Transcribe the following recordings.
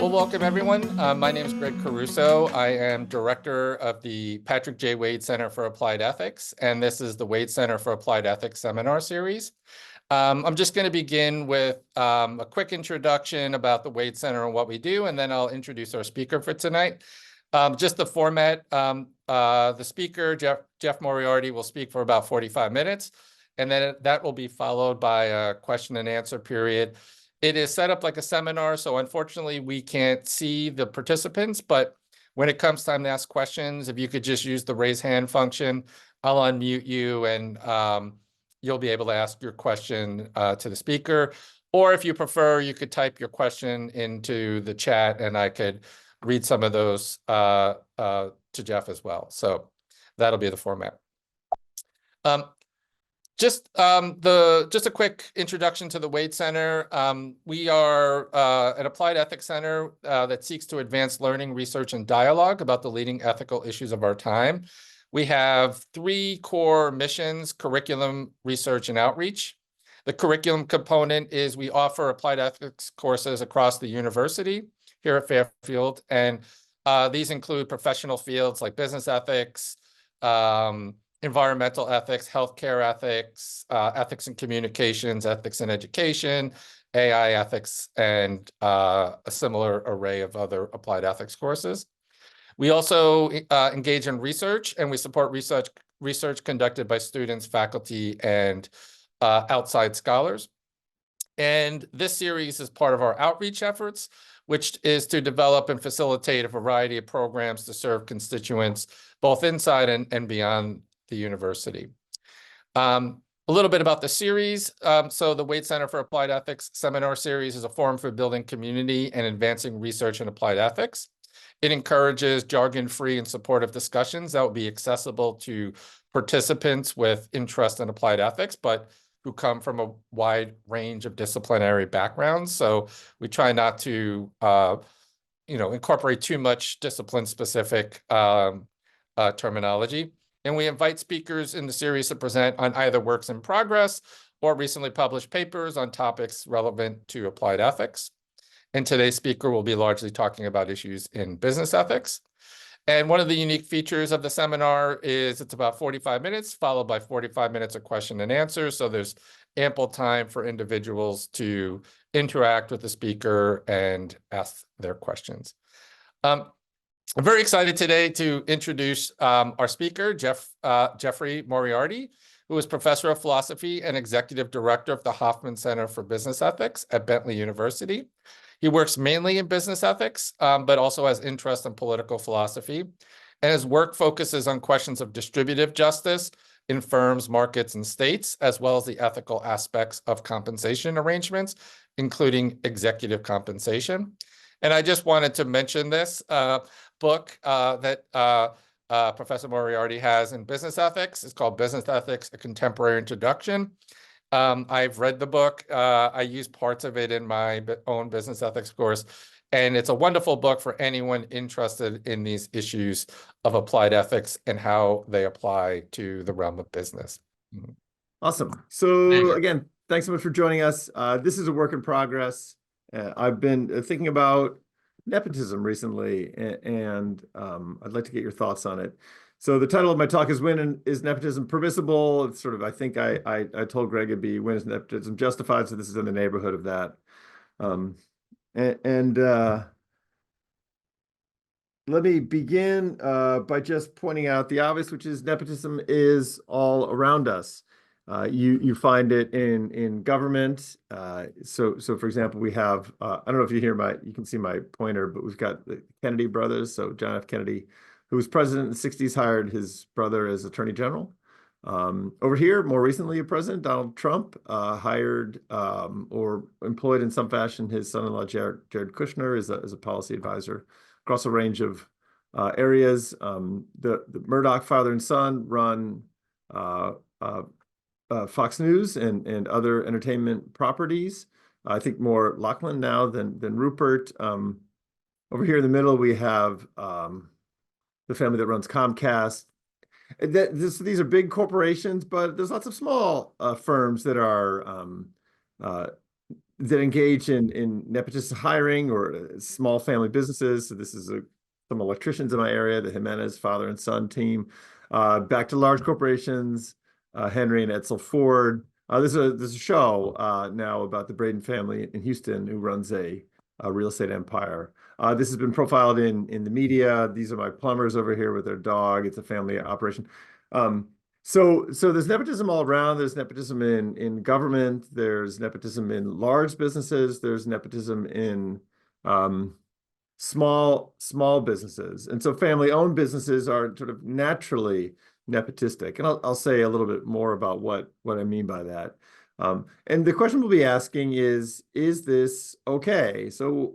Well, welcome everyone. My name is Greg Caruso. I am director of the Patrick J. Waide Center for Applied Ethics, and this is the Waide Center for Applied Ethics seminar series. I'm just going to begin with a quick introduction about the Waide Center and what we do, and then I'll introduce our speaker for tonight. Just the format, the speaker, Jeff Moriarty, will speak for about 45 minutes, and then that will be followed by a question and answer period. It is set up like a seminar, so unfortunately we can't see the participants, but when it comes time to ask questions, if you could just use the raise hand function, I'll unmute you and you'll be able to ask your question to the speaker. Or if you prefer, you could type your question into the chat and I could read some of those to Jeff as well. So that'll be the format. Just a quick introduction to the Waide Center. We are an applied ethics center that seeks to advance learning, research, and dialogue about the leading ethical issues of our time. We have three core missions: curriculum, research, and outreach. The curriculum component is we offer applied ethics courses across the university here at Fairfield, and these include professional fields like business ethics, environmental ethics, healthcare ethics, ethics in communications, ethics in education, AI ethics, and a similar array of other applied ethics courses. We also engage in research, and we support research conducted by students, faculty, and outside scholars. And this series is part of our outreach efforts, which is to develop and facilitate a variety of programs to serve constituents both inside and beyond the university. A little bit about the series. So the Waide Center for Applied Ethics Seminar Series is a forum for building community and advancing research in applied ethics. It encourages jargon-free and supportive discussions that will be accessible to participants with interest in applied ethics, but who come from a wide range of disciplinary backgrounds. So we try not to, incorporate too much discipline-specific terminology. And we invite speakers in the series to present on either works in progress or recently published papers on topics relevant to applied ethics. And today's speaker will be largely talking about issues in business ethics. And one of the unique features of the seminar is it's about 45 minutes, followed by 45 minutes of question and answer. So there's ample time for individuals to interact with the speaker and ask their questions. I'm very excited today to introduce our speaker, Jeffrey Moriarty, who is professor of philosophy and executive director of the Hoffman Center for Business Ethics at Bentley University. He works mainly in business ethics, but also has interest in political philosophy. And his work focuses on questions of distributive justice in firms, markets, and states, as well as the ethical aspects of compensation arrangements, including executive compensation. And I just wanted to mention this book that Professor Moriarty has in business ethics. It's called Business Ethics, A Contemporary Introduction. I've read the book. I use parts of it in my own business ethics course. And it's a wonderful book for anyone interested in these issues of applied ethics and how they apply to the realm of business. Awesome. So again, thanks so much for joining us. This is a work in progress. I've been thinking about nepotism recently, and I'd like to get your thoughts on it. So the title of my talk is "When is Nepotism Permissible?" It's sort of, I think I told Greg it'd be "When is Nepotism Justified?" So this is in the neighborhood of that. Let me begin by just pointing out the obvious, which is nepotism is all around us. You find it in government. So for example, we have, I don't know if you can see my pointer, but we've got the Kennedy brothers. So John F. Kennedy, who was president in the 60s, hired his brother as attorney general. Over here, more recently, President Donald Trump hired or employed in some fashion his son-in-law, Jared Kushner, as a policy advisor across a range of areas. The Murdoch father and son run Fox News and other entertainment properties. I think more Lachlan now than Rupert. Over here in the middle, we have the family that runs Comcast. These are big corporations, but there's lots of small firms that are that engage in nepotistic hiring or small family businesses. So this is some electricians in my area, the Jimenez father and son team, back to large corporations, Henry and Edsel Ford. There's a show now about the Braden family in Houston who runs a real estate empire. This has been profiled in the media. These are my plumbers over here with their dog. It's a family operation. So there's nepotism all around. There's nepotism in government. There's nepotism in large businesses. There's nepotism in small businesses. And so family-owned businesses are sort of naturally nepotistic. And I'll say a little bit more about what I mean by that. And the question we'll be asking is this okay? So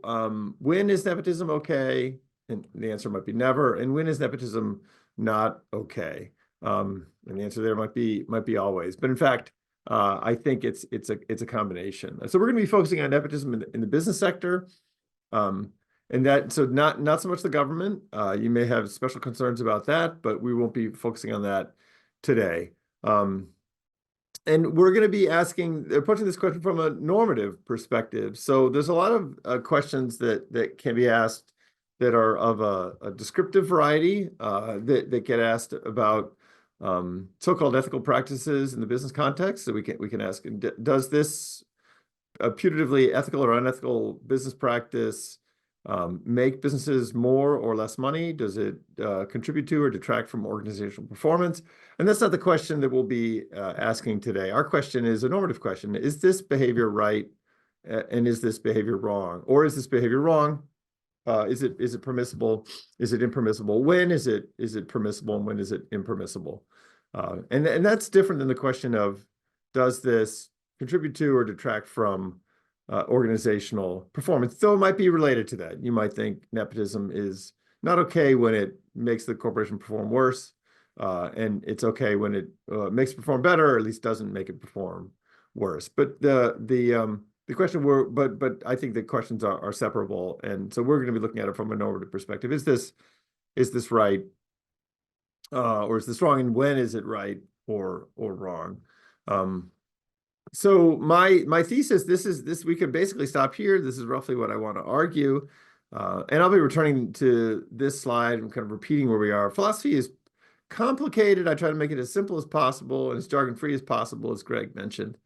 when is nepotism okay? And the answer might be never. And when is nepotism not okay? And the answer there might be always. But in fact, I think it's a combination. So we're going to be focusing on nepotism in the business sector. And that, so not so much the government. You may have special concerns about that, but we won't be focusing on that today. And we're going to be approaching this question from a normative perspective. So there's a lot of questions that can be asked that are of a descriptive variety, that get asked about so-called ethical practices in the business context. So we can ask, does this putatively ethical or unethical business practice make businesses more or less money? Does it contribute to or detract from organizational performance? And that's not the question that we'll be asking today. Our question is a normative question. Is this behavior right? And is this behavior wrong? Or is this behavior wrong? Is it permissible? Is it impermissible? When is it permissible and when is it impermissible? And that's different than the question of, does this contribute to or detract from organizational performance? Though it might be related to that. You might think nepotism is not okay when it makes the corporation perform worse, and it's okay when it makes it perform better, or at least doesn't make it perform worse. But the question but I think the questions are separable, and so we're going to be looking at it from a normative perspective. Is this right, or is this wrong, and when is it right or wrong? So my thesis, we could basically stop here. This is roughly what I want to argue. And I'll be returning to this slide and kind of repeating where we are. Philosophy is complicated. I try to make it as simple as possible and as jargon-free as possible, as Greg mentioned.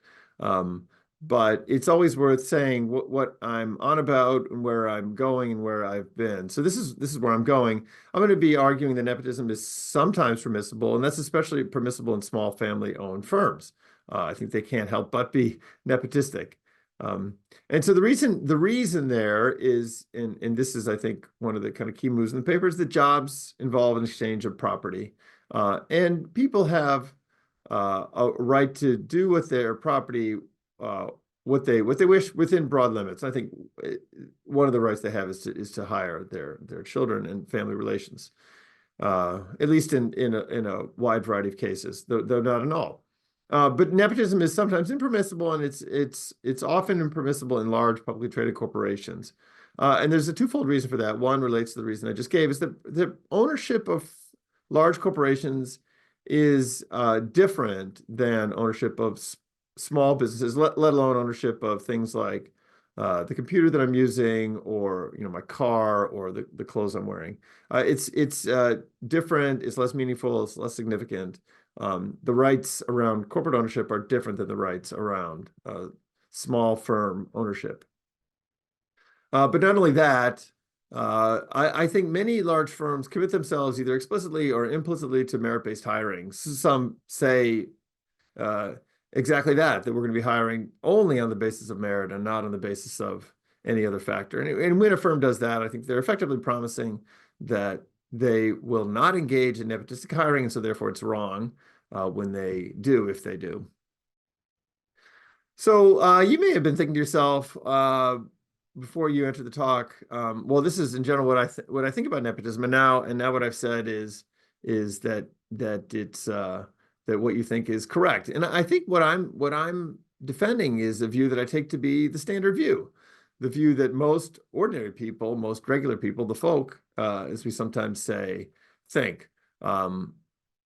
But it's always worth saying what I'm on about and where I'm going and where I've been. So this is where I'm going. I'm going to be arguing that nepotism is sometimes permissible, and that's especially permissible in small family-owned firms. I think they can't help but be nepotistic. And so the reason there is, and this is, I think, one of the kind of key moves in the paper, is that jobs involve an exchange of property. And people have a right to do with their property what they wish within broad limits. I think one of the rights they have is to hire their children and family relations, at least in a wide variety of cases, though not in all. But nepotism is sometimes impermissible, and it's often impermissible in large publicly traded corporations. And there's a twofold reason for that. One relates to the reason I just gave, is that the ownership of large corporations is different than ownership of small businesses, let alone ownership of things like the computer that I'm using, or my car, or the clothes I'm wearing. It's different. It's less meaningful. It's less significant. The rights around corporate ownership are different than the rights around small firm ownership. But not only that, I think many large firms commit themselves either explicitly or implicitly to merit-based hiring. Some say exactly that we're going to be hiring only on the basis of merit and not on the basis of any other factor. And when a firm does that, I think they're effectively promising that they will not engage in nepotistic hiring, and so therefore it's wrong when they do, if they do. So you may have been thinking to yourself before you enter the talk, well, this is in general what I think about nepotism, and now what I've said is that it's that what you think is correct. And I think what I'm defending is a view that I take to be the standard view, the view that most ordinary people, most regular people, the folk, as we sometimes say, think.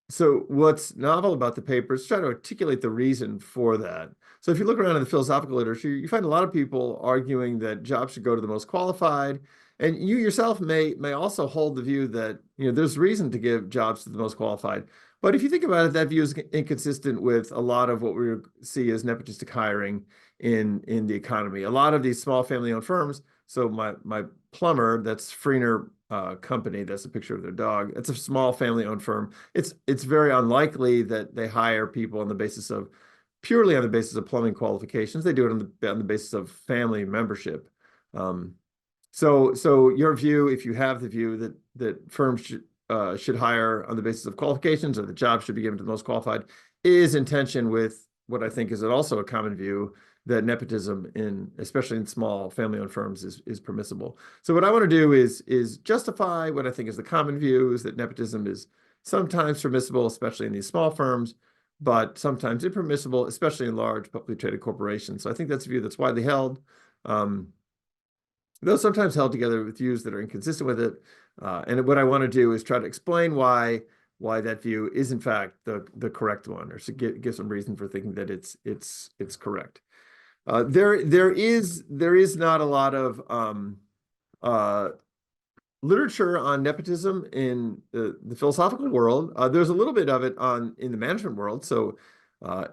So what's novel about the paper is try to articulate the reason for that. So if you look around in the philosophical literature, you find a lot of people arguing that jobs should go to the most qualified. And you yourself may also hold the view that, there's reason to give jobs to the most qualified. But if you think about it, that view is inconsistent with a lot of what we see as nepotistic hiring in the economy. A lot of these small family-owned firms. So my plumber, that's Freener company, that's a picture of their dog. It's a small family-owned firm. It's very unlikely that they hire people on the basis of purely on the basis of plumbing qualifications. They do it on the basis of family membership. So your view, if you have the view that firms should hire on the basis of qualifications, or the job should be given to the most qualified, is in tension with what I think is also a common view, that nepotism, especially in small family-owned firms, is permissible. So what I want to do is justify what I think is the common view, is that nepotism is sometimes permissible, especially in these small firms, but sometimes impermissible, especially in large publicly traded corporations. So I think that's a view that's widely held, though sometimes held together with views that are inconsistent with it. And what I want to do is try to explain why that view is in fact the correct one, or to give some reason for thinking that it's correct. There is not a lot of literature on nepotism in the philosophical world. There's a little bit of it in the management world. So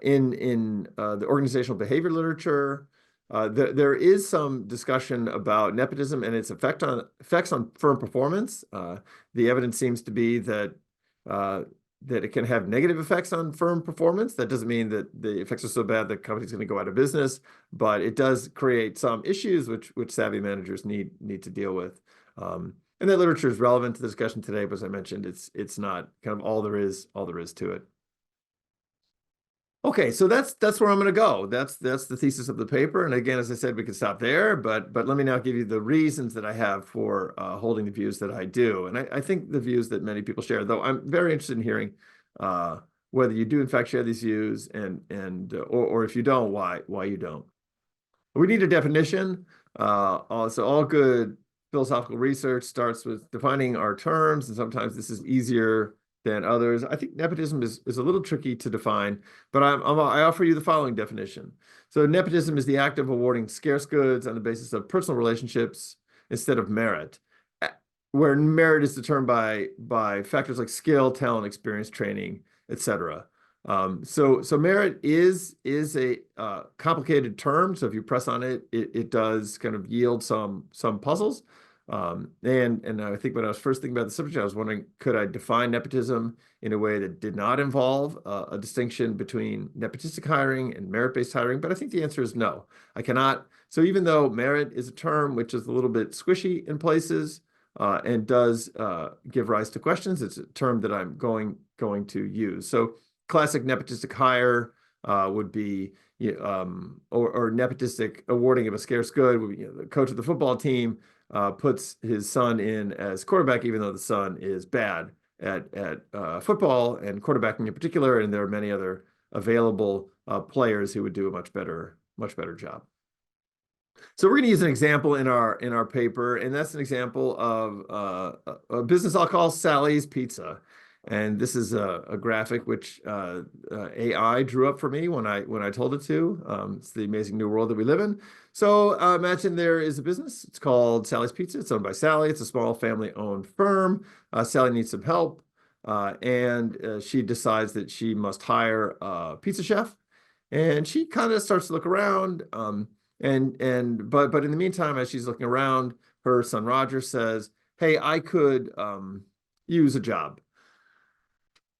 in the organizational behavior literature, there is some discussion about nepotism and its effects on firm performance. The evidence seems to be that it can have negative effects on firm performance. That doesn't mean that the effects are so bad that the company's going to go out of business, but it does create some issues which savvy managers need to deal with. And that literature is relevant to the discussion today, but as I mentioned, it's not kind of all there is to it. Okay, so that's where I'm going to go. That's the thesis of the paper. And again, as I said, we could stop there, but let me now give you the reasons that I have for holding the views that I do. And I think the views that many people share, though I'm very interested in hearing whether you do in fact share these views, or if you don't, why you don't. We need a definition. So all good philosophical research starts with defining our terms, and sometimes this is easier than others. I think nepotism is a little tricky to define, but I offer you the following definition. So nepotism is the act of awarding scarce goods on the basis of personal relationships instead of merit, where merit is determined by factors like skill, talent, experience, training, etc. So merit is a complicated term. So if you press on it, it does kind of yield some puzzles. And I think when I was first thinking about the subject, I was wondering, could I define nepotism in a way that did not involve a distinction between nepotistic hiring and merit-based hiring? But I think the answer is no, I cannot. So even though merit is a term which is a little bit squishy in places and does give rise to questions, it's a term that I'm going to use. So classic nepotistic hire would be, or nepotistic awarding of a scarce good would be, the coach of the football team puts his son in as quarterback, even though the son is bad at football and quarterbacking in particular, and there are many other available players who would do a much better job. So we're going to use an example in our paper, and that's an example of a business I'll call Sally's Pizza. And this is a graphic which AI drew up for me when I told it to. It's the amazing new world that we live in. So imagine there is a business. It's called Sally's Pizza. It's owned by Sally. It's a small family-owned firm. Sally needs some help, and she decides that she must hire a pizza chef. And she kind of starts to look around. But in the meantime, as she's looking around, her son Roger says, "Hey, I could use a job."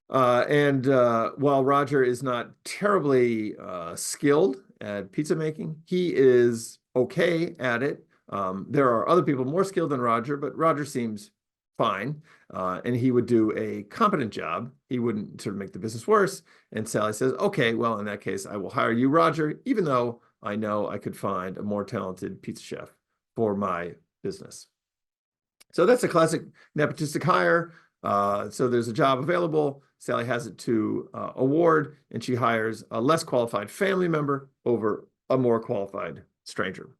While Roger is not terribly skilled at pizza making, he is okay at it. There are other people more skilled than Roger, but Roger seems fine, and he would do a competent job. He wouldn't sort of make the business worse. And Sally says, "Okay, well, in that case, I will hire you, Roger, even though I know I could find a more talented pizza chef for my business." So that's a classic nepotistic hire. So there's a job available. Sally has it to award, and she hires a less qualified family member over a more qualified stranger.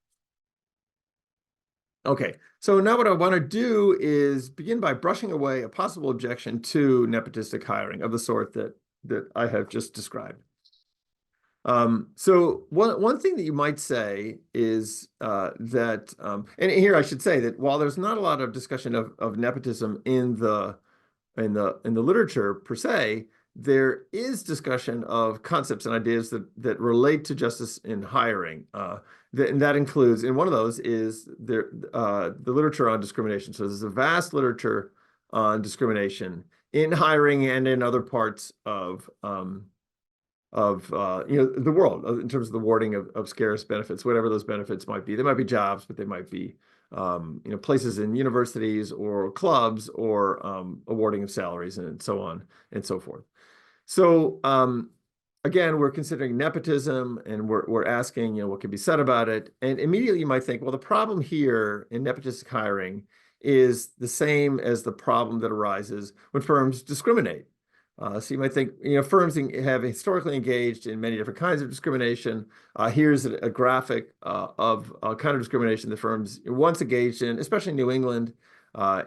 Okay, so now what I want to do is begin by brushing away a possible objection to nepotistic hiring of the sort that I have just described. So one thing that you might say is that, and here I should say that while there's not a lot of discussion of nepotism in the literature per se, there is discussion of concepts and ideas that relate to justice in hiring. And that includes, and one of those is the literature on discrimination. So there's a vast literature on discrimination in hiring and in other parts of the world in terms of the awarding of scarce benefits, whatever those benefits might be. They might be jobs, but they might be places in universities or clubs or awarding of salaries and so on and so forth. So again, we're considering nepotism and we're asking, what can be said about it. And immediately you might think, well, the problem here in nepotistic hiring is the same as the problem that arises when firms discriminate. So you might think, firms have historically engaged in many different kinds of discrimination. Here's a graphic of a kind of discrimination that firms once engaged in, especially in New England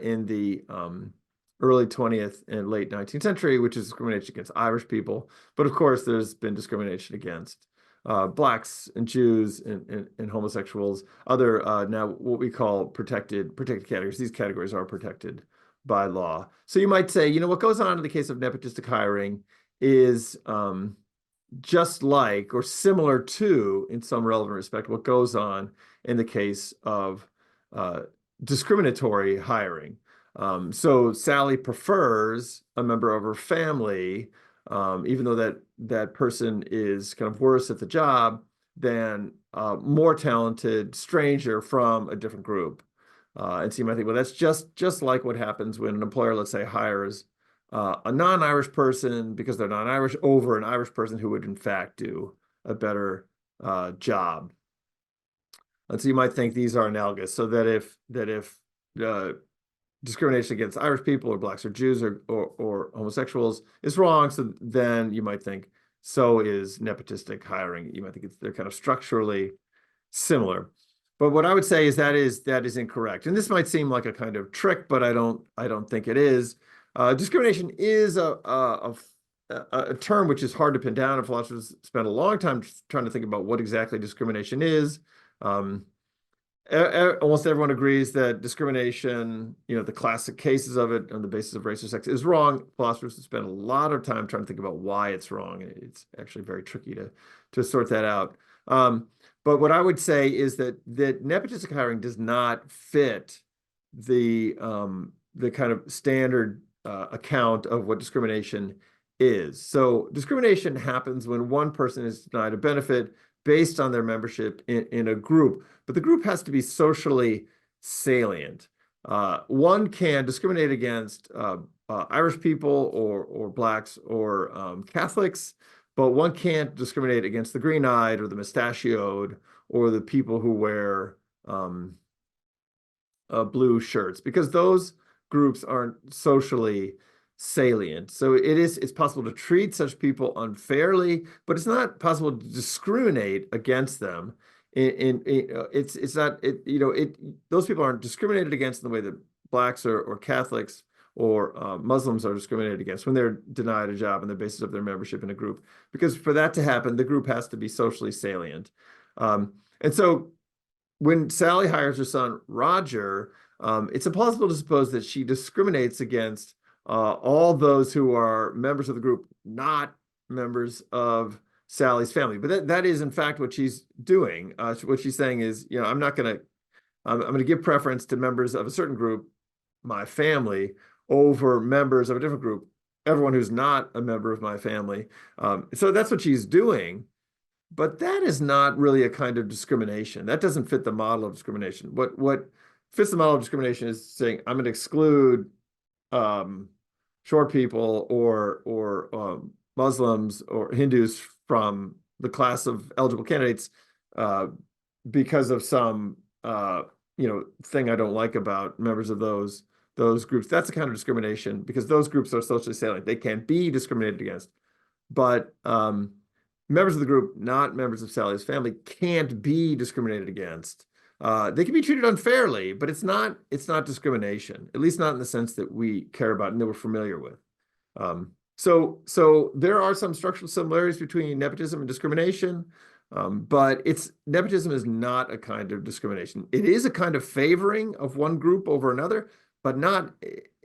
in the early 20th and late 19th century, which is discrimination against Irish people. But of course, there's been discrimination against Blacks and Jews and homosexuals, other now what we call protected categories. These categories are protected by law. So you might say, what goes on in the case of nepotistic hiring is just like or similar to, in some relevant respect, what goes on in the case of discriminatory hiring. So Sally prefers a member of her family, even though that person is kind of worse at the job than a more talented stranger from a different group. And so you might think, well, that's just like what happens when an employer, let's say, hires a non-Irish person because they're non-Irish over an Irish person who would in fact do a better job. And so you might think these are analogous, so that if discrimination against Irish people or Blacks or Jews or homosexuals is wrong, so then you might think so is nepotistic hiring. You might think they're kind of structurally similar. But what I would say is that is incorrect. And this might seem like a kind of trick, but I don't think it is. Discrimination is a term which is hard to pin down, and philosophers spend a long time trying to think about what exactly discrimination is. Almost everyone agrees that discrimination, the classic cases of it on the basis of race or sex is wrong. Philosophers spend a lot of time trying to think about why it's wrong. It's actually very tricky to sort that out. But what I would say is that nepotistic hiring does not fit the kind of standard account of what discrimination is. So discrimination happens when one person is denied a benefit based on their membership in a group, but the group has to be socially salient. One can discriminate against Irish people or Blacks or Catholics, but one can't discriminate against the green-eyed or the mustachioed or the people who wear blue shirts, because those groups aren't socially salient. So it's possible to treat such people unfairly, but it's not possible to discriminate against them. It's not those people aren't discriminated against in the way that Blacks or Catholics or Muslims are discriminated against when they're denied a job on the basis of their membership in a group. Because for that to happen, the group has to be socially salient. And so when Sally hires her son, Roger, it's impossible to suppose that she discriminates against all those who are members of the group, not members of Sally's family. But that is, in fact, what she's doing. What she's saying is, I'm going to give preference to members of a certain group, my family, over members of a different group, everyone who's not a member of my family. So that's what she's doing. But that is not really a kind of discrimination. That doesn't fit the model of discrimination. What fits the model of discrimination is saying, I'm going to exclude short people or Muslims or Hindus from the class of eligible candidates because of some thing I don't like about members of those groups. That's a kind of discrimination because those groups are socially salient. They can be discriminated against. But members of the group, not members of Sally's family, can't be discriminated against. They can be treated unfairly, but it's not discrimination, at least not in the sense that we care about and that we're familiar with. So there are some structural similarities between nepotism and discrimination, but nepotism is not a kind of discrimination. It is a kind of favoring of one group over another, but not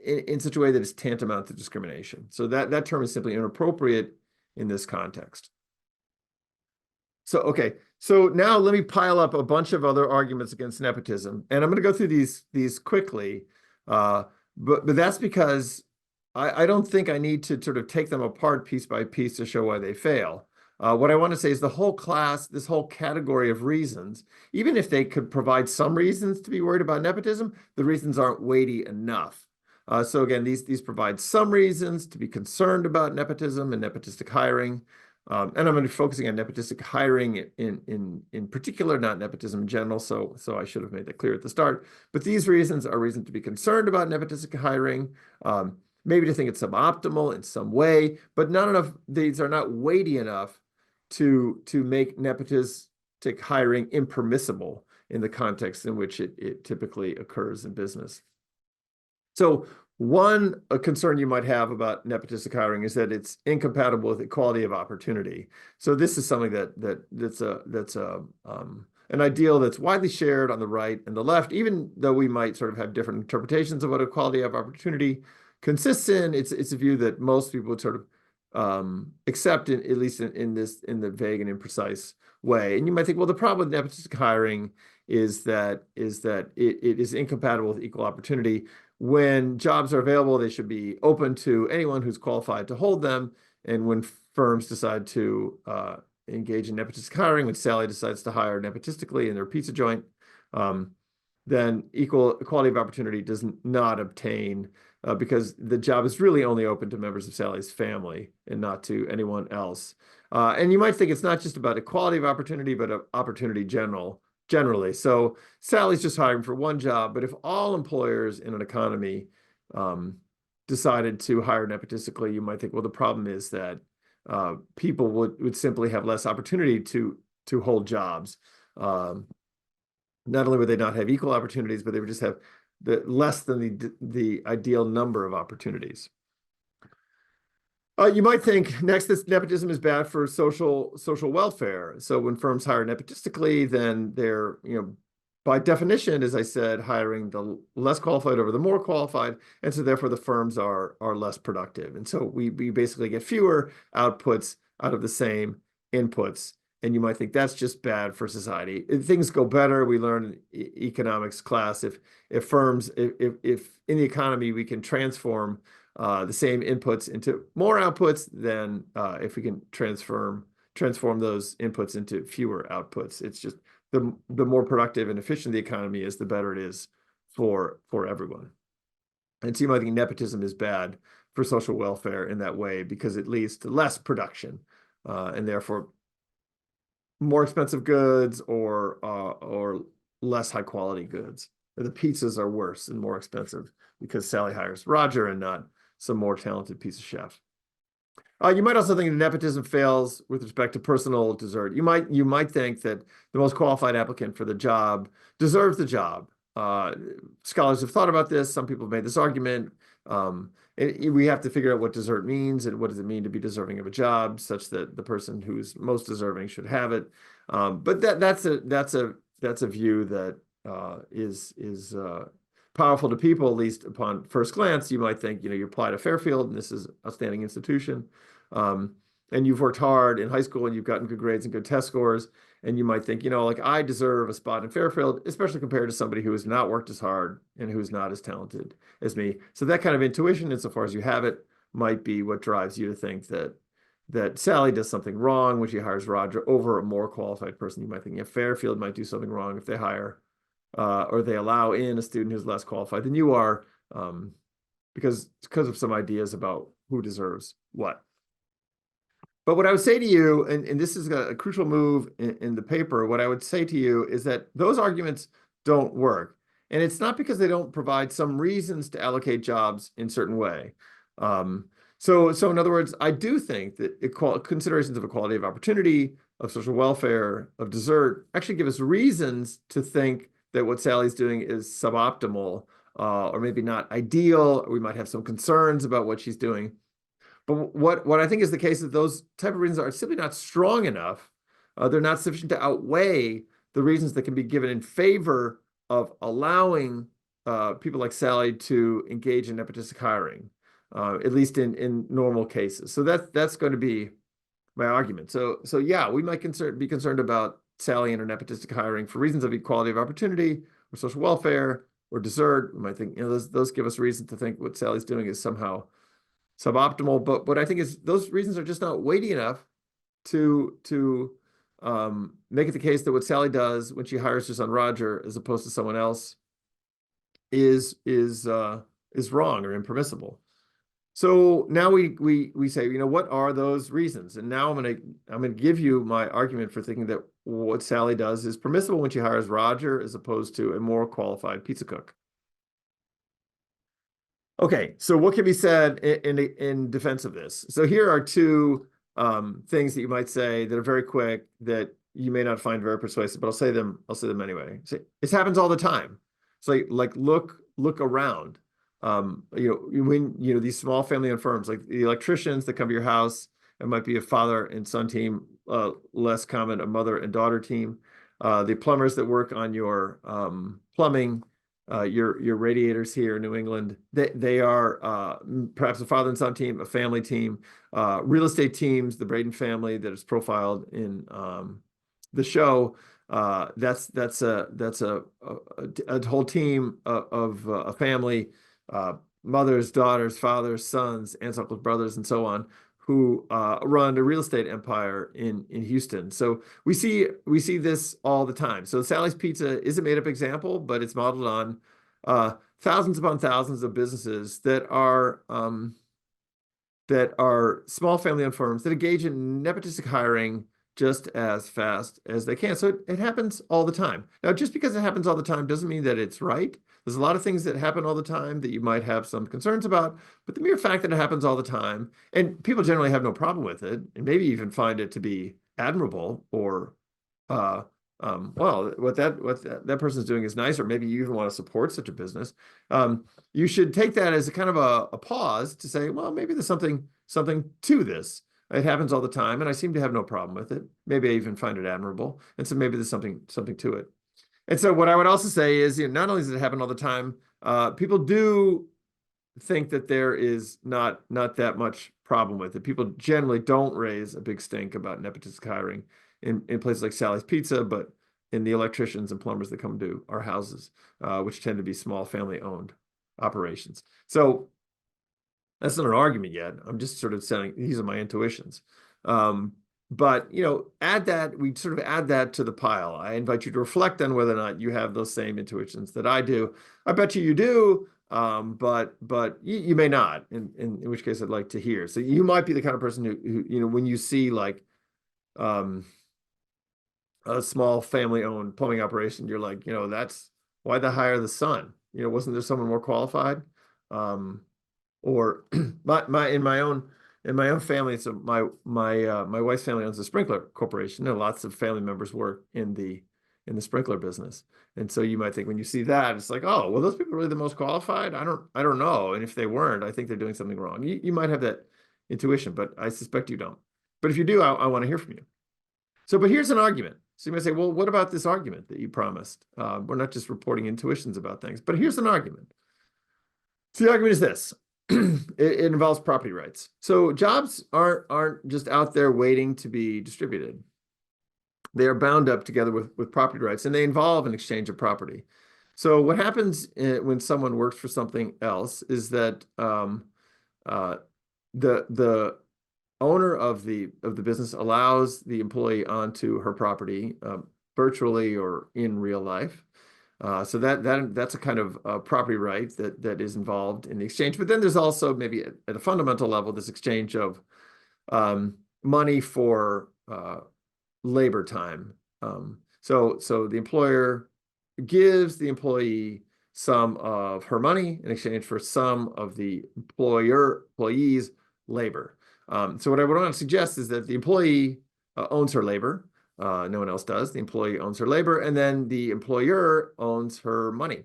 in such a way that is tantamount to discrimination. So that term is simply inappropriate in this context. So, okay, so now let me pile up a bunch of other arguments against nepotism, and I'm going to go through these quickly, but that's because I don't think I need to sort of take them apart piece by piece to show why they fail. What I want to say is the whole class, this whole category of reasons, even if they could provide some reasons to be worried about nepotism, the reasons aren't weighty enough. So again, these provide some reasons to be concerned about nepotism and nepotistic hiring. And I'm going to be focusing on nepotistic hiring in particular, not nepotism in general. So I should have made that clear at the start. But these reasons are reasons to be concerned about nepotistic hiring. Maybe to think it's suboptimal in some way, but not enough. These are not weighty enough to make nepotistic hiring impermissible in the context in which it typically occurs in business. So a concern you might have about nepotistic hiring is that it's incompatible with equality of opportunity. So this is something that's an ideal that's widely shared on the right and the left, even though we might sort of have different interpretations of what equality of opportunity consists in. It's a view that most people would sort of accept, at least in the vague and imprecise way. And you might think, well, the problem with nepotistic hiring is that it is incompatible with equal opportunity. When jobs are available, they should be open to anyone who's qualified to hold them. And when firms decide to engage in nepotistic hiring, when Sally decides to hire nepotistically in their pizza joint, then equality of opportunity does not obtain because the job is really only open to members of Sally's family and not to anyone else. And you might think it's not just about equality of opportunity, but of opportunity generally. So Sally's just hiring for one job, but if all employers in an economy decided to hire nepotistically, you might think, well, the problem is that people would simply have less opportunity to hold jobs. Not only would they not have equal opportunities, but they would just have less than the ideal number of opportunities. You might think next, this nepotism is bad for social welfare. So when firms hire nepotistically, then they're, by definition, as I said, hiring the less qualified over the more qualified, and so therefore the firms are less productive. And so we basically get fewer outputs out of the same inputs. And you might think that's just bad for society. If things go better, we learn in economics class, if in the economy we can transform the same inputs into more outputs, then if we can transform those inputs into fewer outputs, it's just the more productive and efficient the economy is, the better it is for everyone. And so you might think nepotism is bad for social welfare in that way because it leads to less production and therefore more expensive goods or less high quality goods. The pizzas are worse and more expensive because Sally hires Roger and not some more talented pizza chef. You might also think that nepotism fails with respect to personal desert. You might think that the most qualified applicant for the job deserves the job. Scholars have thought about this. Some people have made this argument. We have to figure out what desert means and what does it mean to be deserving of a job, such that the person who's most deserving should have it. But that's a view that is powerful to people, at least upon first glance. You might think, you apply to Fairfield, and this is an outstanding institution, and you've worked hard in high school, and you've gotten good grades and good test scores, and you might think, like, I deserve a spot in Fairfield, especially compared to somebody who has not worked as hard and who's not as talented as me. So that kind of intuition, insofar as you have it, might be what drives you to think that Sally does something wrong when she hires Roger over a more qualified person. You might think, Fairfield might do something wrong if they hire or they allow in a student who's less qualified than you are, because of some ideas about who deserves what. But what I would say to you, and this is a crucial move in the paper, what I would say to you is that those arguments don't work. And it's not because they don't provide some reasons to allocate jobs in a certain way. So in other words, I do think that considerations of equality of opportunity, of social welfare, of desert, actually give us reasons to think that what Sally's doing is suboptimal, or maybe not ideal. We might have some concerns about what she's doing. But what I think is the case is those type of reasons are simply not strong enough. They're not sufficient to outweigh the reasons that can be given in favor of allowing people like Sally to engage in nepotistic hiring, at least in normal cases. So that's going to be my argument. So yeah, we might be concerned about Sally and her nepotistic hiring for reasons of equality of opportunity or social welfare or desert. We might think, those give us reason to think what Sally's doing is somehow suboptimal. But what I think is those reasons are just not weighty enough to make it the case that what Sally does when she hires her son Roger as opposed to someone else is wrong or impermissible. So now we say, what are those reasons? And now I'm gonna give you my argument for thinking that what Sally does is permissible when she hires Roger as opposed to a more qualified pizza cook. Okay, so what can be said in defense of this? So here are two things that you might say that are very quick that you may not find very persuasive, but I'll say them anyway. So this happens all the time. It's like look around. When these small family-owned firms, like the electricians that come to your house, it might be a father and son team, less common, a mother and daughter team. The plumbers that work on your plumbing, your radiators here in New England, they are perhaps a father and son team, a family team, real estate teams, the Braden family that is profiled in the show. That's a whole team of a family, mothers, daughters, fathers, sons, aunts, uncles, brothers, and so on, who run a real estate empire in Houston. So we see this all the time. So Sally's Pizza is a made-up example, but it's modeled on thousands upon thousands of businesses that are small family-owned firms that engage in nepotistic hiring just as fast as they can. So it happens all the time. Now, just because it happens all the time doesn't mean that it's right. There's a lot of things that happen all the time that you might have some concerns about, but the mere fact that it happens all the time, and people generally have no problem with it, and maybe even find it to be admirable or, well, what that person's doing is nice, or maybe you even want to support such a business. You should take that as a kind of a pause to say, well, maybe there's something to this. It happens all the time, and I seem to have no problem with it. Maybe I even find it admirable, and so maybe there's something to it. And so what I would also say is, not only does it happen all the time, people do think that there is not that much problem with it. People generally don't raise a big stink about nepotistic hiring in places like Sally's Pizza, but in the electricians and plumbers that come to our houses, which tend to be small family-owned operations. So that's not an argument yet. I'm just sort of saying these are my intuitions. But add that to the pile. I invite you to reflect on whether or not you have those same intuitions that I do. I bet you do, but you may not. In which case, I'd like to hear. So you might be the kind of person who when you see like a small family-owned plumbing operation, you're like, that's why they hire the son. Wasn't there someone more qualified? Or in my own family, so my wife's family owns a sprinkler corporation, and lots of family members work in the sprinkler business. And so you might think when you see that, it's like, oh, well, those people are really the most qualified? I don't know. And if they weren't, I think they're doing something wrong. You might have that intuition, but I suspect you don't. But if you do, I want to hear from you. So, but here's an argument. So you might say, well, what about this argument that you promised? We're not just reporting intuitions about things, but here's an argument. So the argument is this. It involves property rights. So jobs aren't just out there waiting to be distributed. They are bound up together with property rights, and they involve an exchange of property. So what happens when someone works for something else is that the owner of the business allows the employee onto her property, virtually or in real life. So that's a kind of property right that is involved in the exchange. But then there's also maybe at a fundamental level this exchange of money for labor time. So the employer gives the employee some of her money in exchange for some of the employee's labor. So what I would want to suggest is that the employee owns her labor. No one else does. The employee owns her labor, and then the employer owns her money.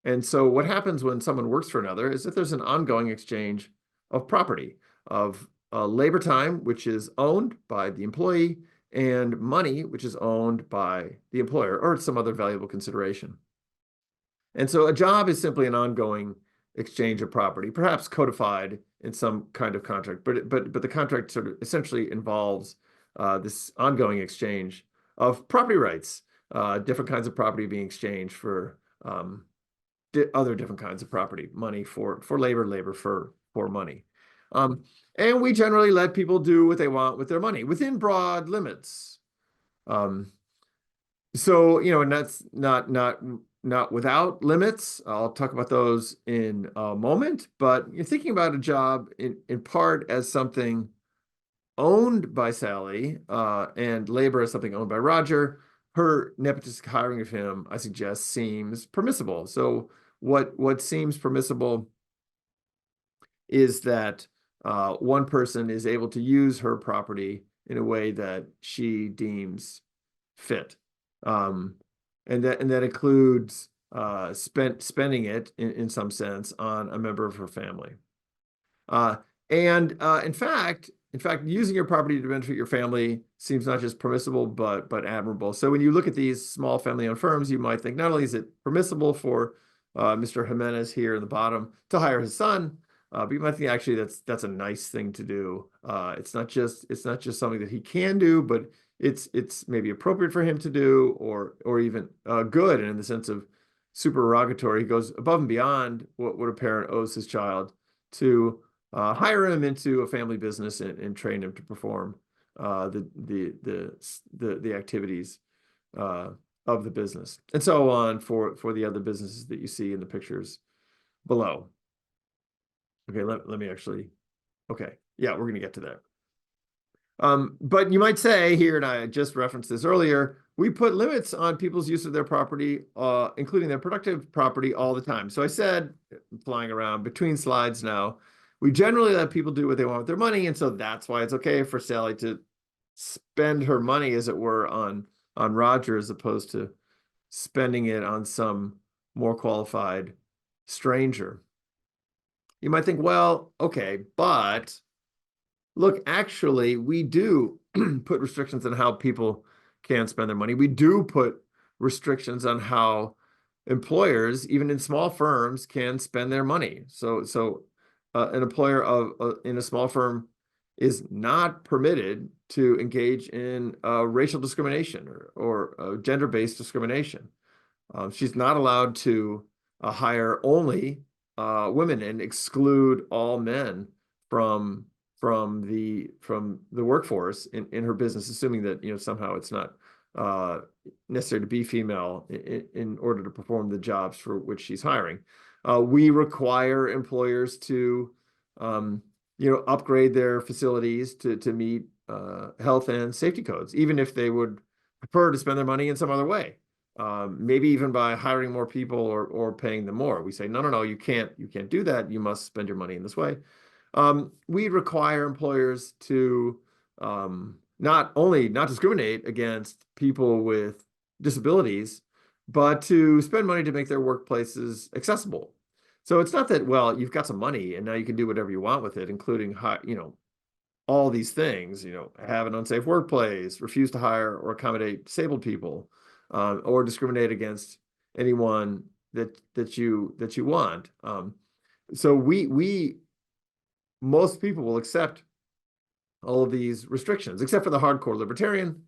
And so what happens when someone works for another is that there's an ongoing exchange of property. labor time, which is owned by the employee, and money, which is owned by the employer, or some other valuable consideration. And so a job is simply an ongoing exchange of property, perhaps codified in some kind of contract, but the contract sort of essentially involves this ongoing exchange of property rights, different kinds of property being exchanged for other different kinds of property, money for labor, labor for money. And we generally let people do what they want with their money within broad limits. So, and that's not without limits. I'll talk about those in a moment, but you're thinking about a job in part as something owned by Sally, and labor as something owned by Roger. Her nepotistic hiring of him, I suggest, seems permissible. So what seems permissible is that one person is able to use her property in a way that she deems fit. And that includes spending it in some sense on a member of her family. In fact, using your property to benefit your family seems not just permissible, but admirable. So when you look at these small family-owned firms, you might think not only is it permissible for Mr. Jimenez here in the bottom to hire his son, but you might think actually that's a nice thing to do. It's not just something that he can do, but it's maybe appropriate for him to do, or even good, and in the sense of supererogatory. He goes above and beyond what a parent owes his child to hire him into a family business and train him to perform the activities of the business, and so on for the other businesses that you see in the pictures below. Okay, let me actually. Okay, yeah, we're going to get to that. But you might say here, and I just referenced this earlier, we put limits on people's use of their property, including their productive property, all the time. So I said, flying around between slides now, we generally let people do what they want with their money, and so that's why it's okay for Sally to spend her money, as it were, on Roger, as opposed to spending it on some more qualified stranger. You might think, well, okay, but look, actually, we do put restrictions on how people can spend their money. We do put restrictions on how employers, even in small firms, can spend their money. So an employer in a small firm is not permitted to engage in racial discrimination or gender-based discrimination. She's not allowed to hire only women and exclude all men from the workforce in her business, assuming that somehow it's not necessary to be female in order to perform the jobs for which she's hiring. We require employers to upgrade their facilities to meet health and safety codes, even if they would prefer to spend their money in some other way. Maybe even by hiring more people or paying them more. We say, no, you can't do that. You must spend your money in this way. We require employers to not discriminate against people with disabilities, but to spend money to make their workplaces accessible. So it's not that, well, you've got some money and now you can do whatever you want with it, including all these things, have an unsafe workplace, refuse to hire or accommodate disabled people, or discriminate against anyone that you want. So most people will accept all of these restrictions, except for the hardcore libertarian.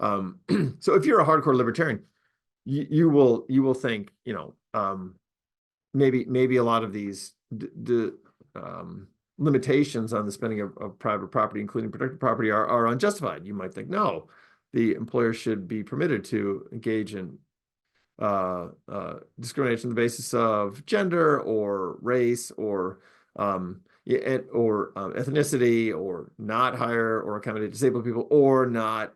So if you're a hardcore libertarian, you will think, maybe a lot of these limitations on the spending of private property, including protected property, are unjustified. You might think, no, the employer should be permitted to engage in discrimination on the basis of gender or race or ethnicity, or not hire or accommodate disabled people, or not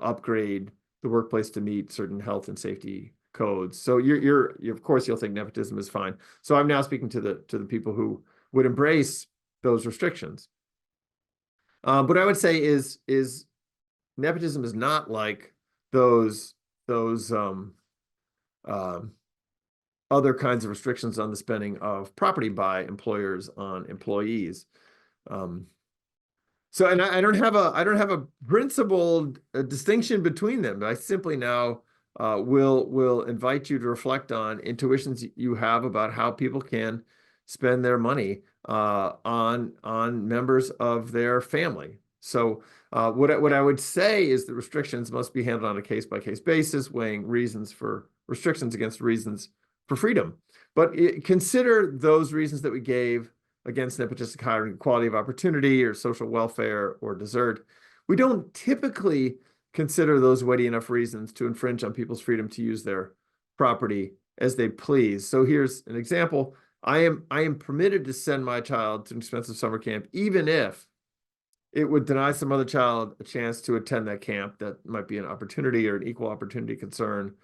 upgrade the workplace to meet certain health and safety codes. So you're of course you'll think nepotism is fine. So I'm now speaking to the people who would embrace those restrictions. What I would say is nepotism is not like those other kinds of restrictions on the spending of property by employers on employees. So, and I don't have a principled distinction between them. I simply now will invite you to reflect on intuitions you have about how people can spend their money on members of their family. So, what I would say is that restrictions must be handled on a case-by-case basis, weighing reasons for restrictions against reasons for freedom. But consider those reasons that we gave against nepotistic hiring, quality of opportunity, or social welfare, or desert. We don't typically consider those weighty enough reasons to infringe on people's freedom to use their property as they please. So here's an example. I am permitted to send my child to an expensive summer camp, even if it would deny some other child a chance to attend that camp. That might be an opportunity or an equal opportunity concern,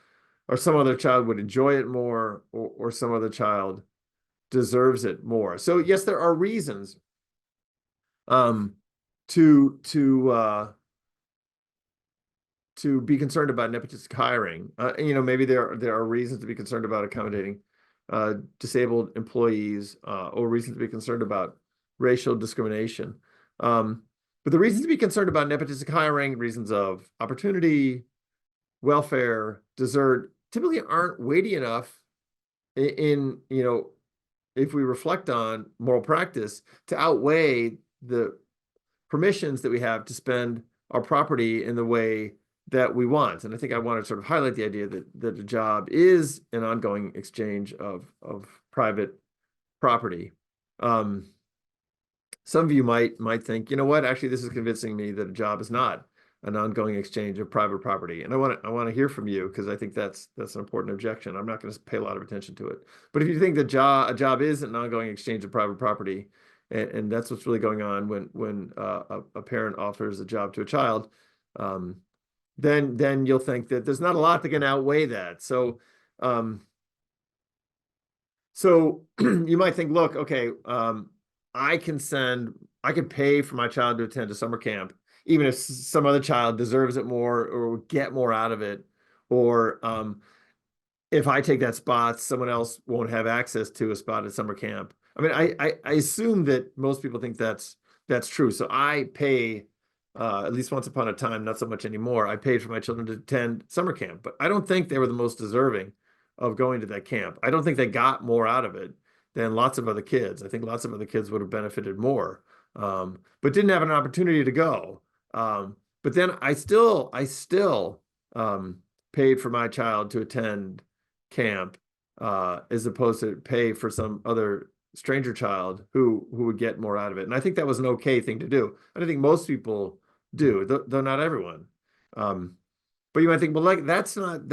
or some other child would enjoy it more, or some other child deserves it more. So yes, there are reasons um, to be concerned about nepotistic hiring. Maybe there are reasons to be concerned about accommodating disabled employees, or reasons to be concerned about racial discrimination. But the reasons to be concerned about nepotistic hiring, reasons of opportunity, welfare, desert, typically aren't weighty enough in if we reflect on moral practice, to outweigh the permissions that we have to spend our property in the way that we want. And I think I want to sort of highlight the idea that a job is an ongoing exchange of private property. Some of you might think, you know what, actually, this is convincing me that a job is not an ongoing exchange of private property. And I want to hear from you, because I think that's an important objection. I'm not going to pay a lot of attention to it. But if you think that a job is an ongoing exchange of private property, and that's what's really going on when a parent offers a job to a child, then you'll think that there's not a lot that can outweigh that. So you might think, look, okay, I could pay for my child to attend a summer camp, even if some other child deserves it more or would get more out of it. Or if I take that spot, someone else won't have access to a spot at summer camp. I mean, I assume that most people think that's true. So I pay, at least once upon a time, not so much anymore, I paid for my children to attend summer camp. But I don't think they were the most deserving of going to that camp. I don't think they got more out of it than lots of other kids. I think lots of other kids would have benefited more, but didn't have an opportunity to go. But then I still paid for my child to attend camp, as opposed to pay for some other stranger child who would get more out of it. And I think that was an okay thing to do. And I think most people do, though not everyone. But you might think, well, like that's not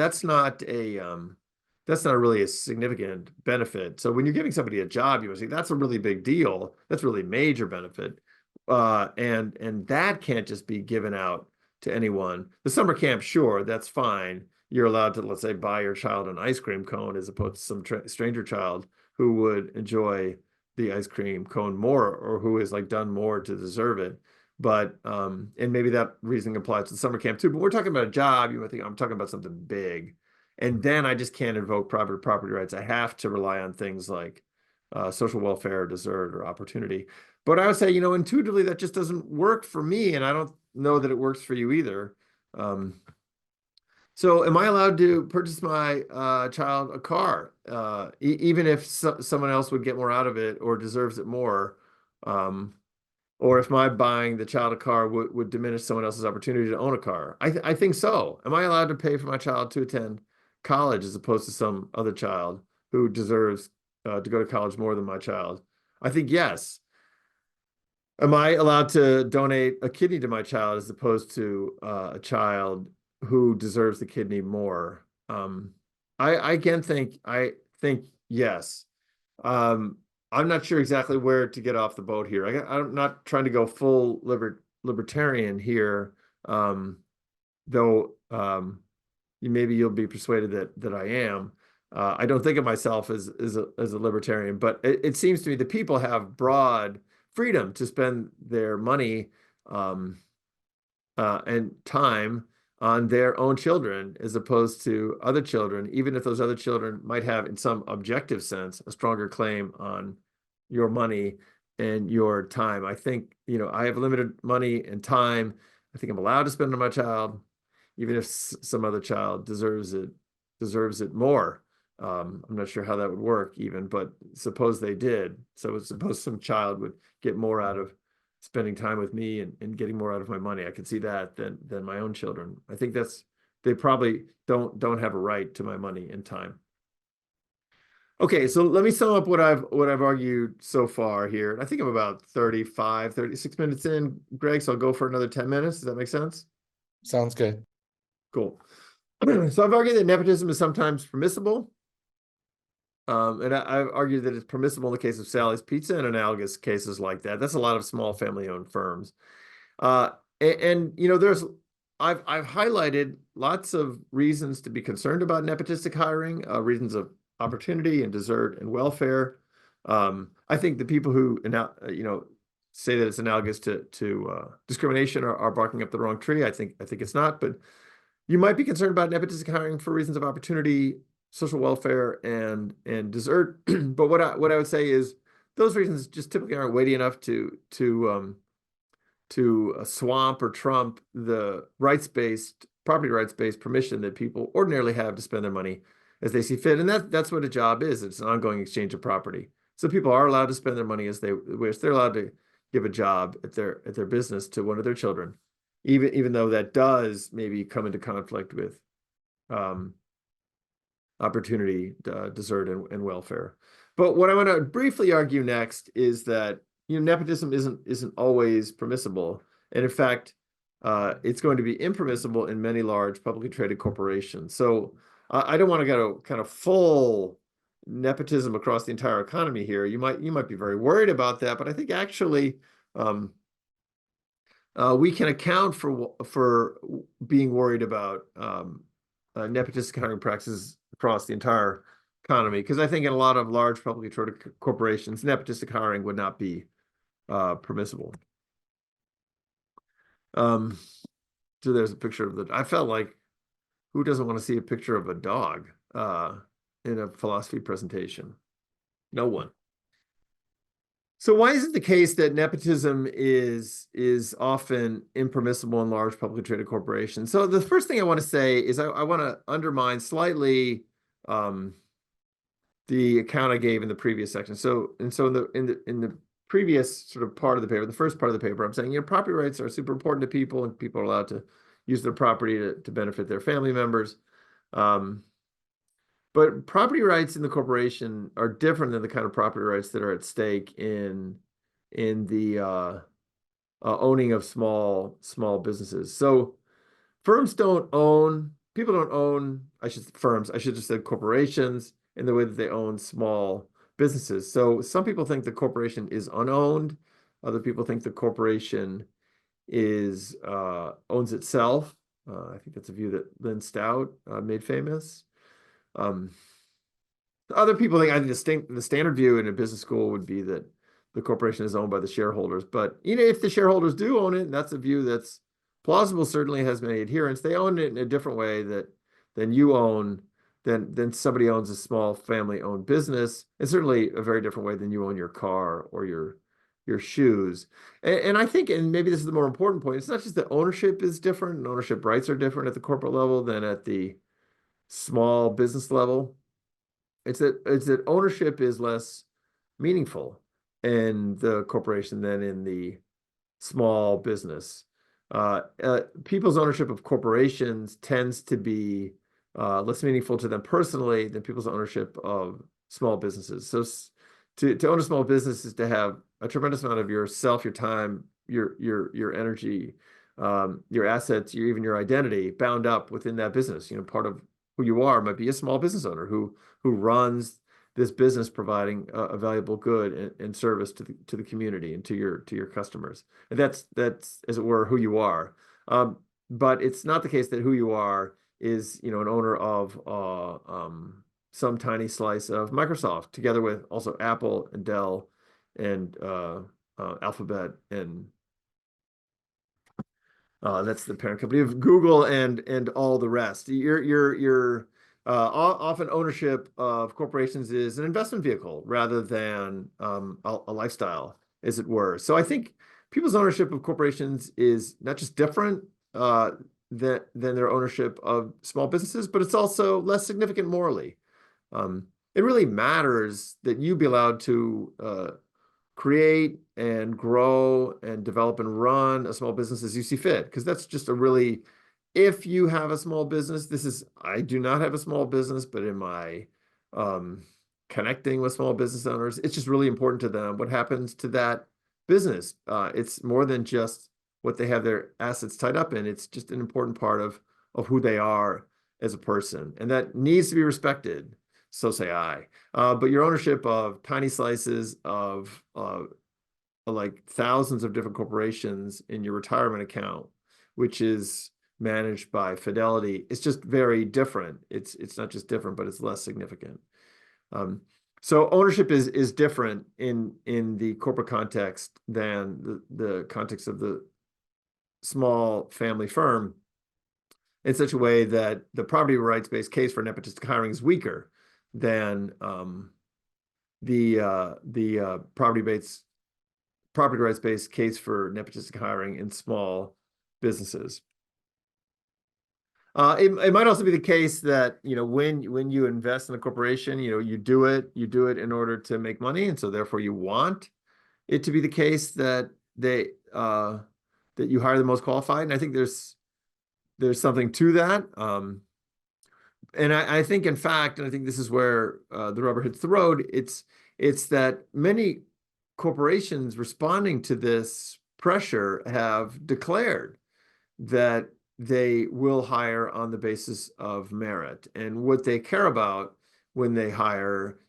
really a significant benefit. So when you're giving somebody a job, you would say that's a really big deal. That's really major benefit. And that can't just be given out to anyone. The summer camp, sure, that's fine. You're allowed to, let's say, buy your child an ice cream cone, as opposed to some stranger child who would enjoy the ice cream cone more, or who has like done more to deserve it. But and maybe that reasoning applies to the summer camp too. But we're talking about a job. You might think I'm talking about something big. And then I just can't invoke private property rights. I have to rely on things like social welfare, desert, or opportunity. But I would say, intuitively, that just doesn't work for me, and I don't know that it works for you either. So am I allowed to purchase my child a car, even if someone else would get more out of it or deserves it more? Or if my buying the child a car would diminish someone else's opportunity to own a car? I think so. Am I allowed to pay for my child to attend college as opposed to some other child who deserves to go to college more than my child? I think yes. Am I allowed to donate a kidney to my child as opposed to a child who deserves the kidney more? I think yes. I'm not sure exactly where to get off the boat here. I'm not trying to go full libertarian here, though maybe you'll be persuaded that I am. I don't think of myself as a libertarian, but it seems to me that people have broad freedom to spend their money and time on their own children as opposed to other children, even if those other children might have, in some objective sense, a stronger claim on your money and your time. I think, I have limited money and time. I think I'm allowed to spend on my child, even if some other child deserves it more. I'm not sure how that would work even, but suppose they did. So suppose some child would get more out of spending time with me and getting more out of my money. I could see that than my own children. I think they probably don't have a right to my money and time. Okay, so let me sum up what I've argued so far here. I think I'm about 36 minutes in, Greg, so I'll go for another 10 minutes. Does that make sense? Sounds good. Cool. So I've argued that nepotism is sometimes permissible. And I've argued that it's permissible in the case of Sally's Pizza and analogous cases like that. That's a lot of small family-owned firms. Uh, there's I've highlighted lots of reasons to be concerned about nepotistic hiring, reasons of opportunity and desert and welfare. I think the people who say that it's analogous to discrimination are barking up the wrong tree. I think it's not, but you might be concerned about nepotistic hiring for reasons of opportunity, social welfare, and desert. But what I would say is those reasons just typically aren't weighty enough to swamp or trump the property rights-based permission that people ordinarily have to spend their money as they see fit. And that's what a job is. It's an ongoing exchange of property. So people are allowed to spend their money as they wish. They're allowed to give a job at their business to one of their children, even though that does maybe come into conflict with opportunity, desert, and welfare. But what I want to briefly argue next is that nepotism isn't always permissible, and in fact, it's going to be impermissible in many large publicly traded corporations. So I don't want to go kind of full nepotism across the entire economy here. You might be very worried about that, but I think actually we can account for being worried about nepotistic hiring practices across the entire economy, because I think in a lot of large publicly traded corporations, nepotistic hiring would not be permissible. So there's a picture of I felt like, who doesn't want to see a picture of a dog in a philosophy presentation? No one. So why is it the case that nepotism is often impermissible in large publicly traded corporations? So the first thing I want to say is I want to undermine slightly the account I gave in the previous section. So in the previous sort of part of the paper, the first part of the paper, I'm saying property rights are super important to people, and people are allowed to use their property to benefit their family members. But property rights in the corporation are different than the kind of property rights that are at stake in the owning of small businesses. So firms don't own, people don't own, I should just say corporations in the way that they own small businesses. So some people think the corporation is unowned. Other people think the corporation owns itself. I think that's a view that Lynn Stout made famous. Other people think, I think the standard view in a business school would be that the corporation is owned by the shareholders. But if the shareholders do own it, and that's a view that's plausible, certainly has many adherents, they own it in a different way than somebody owns a small family-owned business, and certainly a very different way than you own your car or your shoes. And I think, and maybe this is the more important point, it's not just that ownership is different and ownership rights are different at the corporate level than at the small business level. It's that ownership is less meaningful in the corporation than in the small business. People's ownership of corporations tends to be less meaningful to them personally than people's ownership of small businesses. So to own a small business is to have a tremendous amount of yourself, your time, your energy, your assets, even your identity bound up within that business. Part of who you are might be a small business owner who runs this business, providing a valuable good and service to the community and to your customers. And that's as it were who you are. But it's not the case that who you are is an owner of some tiny slice of Microsoft, together with also Apple and Dell and Alphabet, and that's the parent company of Google and all the rest. Often ownership of corporations is an investment vehicle rather than a lifestyle. as it were. So I think people's ownership of corporations is not just different than their ownership of small businesses, but it's also less significant morally. It really matters that you be allowed to create and grow and develop and run a small business as you see fit, because that's just a really, if you have a small business, I do not have a small business, but in my connecting with small business owners, it's just really important to them what happens to that business. It's more than just what they have their assets tied up in. It's just an important part of who they are as a person, and that needs to be respected. So say I. But your ownership of tiny slices of like thousands of different corporations in your retirement account, which is managed by Fidelity, it's just very different. It's not just different, but it's less significant. So ownership is different in the corporate context than the context of the small family firm, in such a way that the property rights-based case for nepotistic hiring is weaker than the property rights-based case for nepotistic hiring in small businesses. It might also be the case that, when you invest in a corporation, you do it in order to make money, and so therefore you want it to be the case that that you hire the most qualified. And I think there's something to that. And I think, in fact, and I think this is where the rubber hits the road, it's that many corporations responding to this pressure have declared that they will hire on the basis of merit. And what they care about when they hire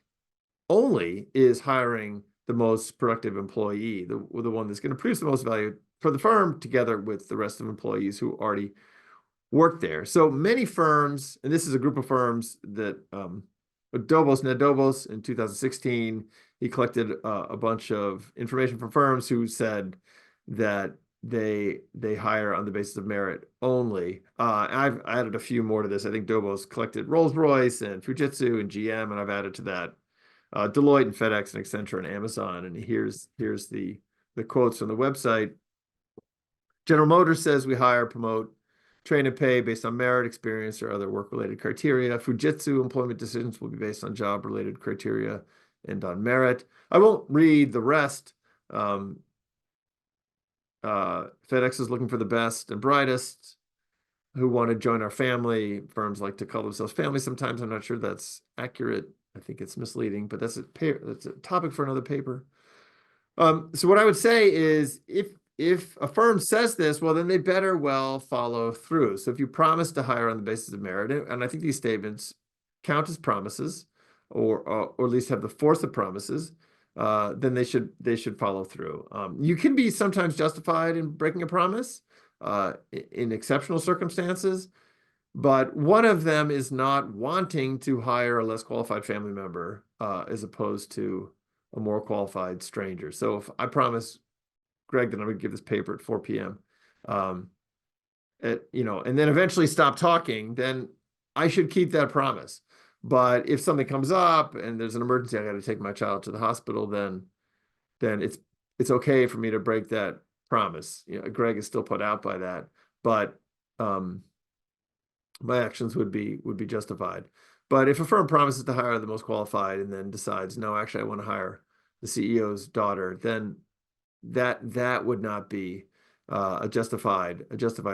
only is hiring the most productive employee, the one that's going to produce the most value for the firm, together with the rest of employees who already work there. So many firms, and this is a group of firms that Ned Dobos in 2016, he collected a bunch of information from firms who said that they hire on the basis of merit only. I've added a few more to this. I think Dobos collected Rolls-Royce and Fujitsu and GM, and I've added to that Deloitte and FedEx and Accenture and Amazon. And here's the quotes from the website. General Motors says we hire, promote, train, and pay based on merit, experience, or other work-related criteria. Fujitsu employment decisions will be based on job-related criteria and on merit. I won't read the rest. FedEx is looking for the best and brightest who want to join our family. Firms like to call themselves family sometimes. I'm not sure that's accurate. I think it's misleading, but that's a topic for another paper. So what I would say is, if a firm says this, well, then they better well follow through. So if you promise to hire on the basis of merit, and I think these statements count as promises, or at least have the force of promises, then they should follow through. You can be sometimes justified in breaking a promise in exceptional circumstances, but one of them is not wanting to hire a less qualified family member as opposed to a more qualified stranger. So if I promise Greg that I'm going to give this paper at 4 p.m., and then eventually stop talking, then I should keep that promise. But if something comes up and there's an emergency, I got to take my child to the hospital, then it's okay for me to break that promise. Greg is still put out by that, but my actions would be justified. But if a firm promises to hire the most qualified and then decides, no, actually, I want to hire the CEO's daughter, then that would not be a justified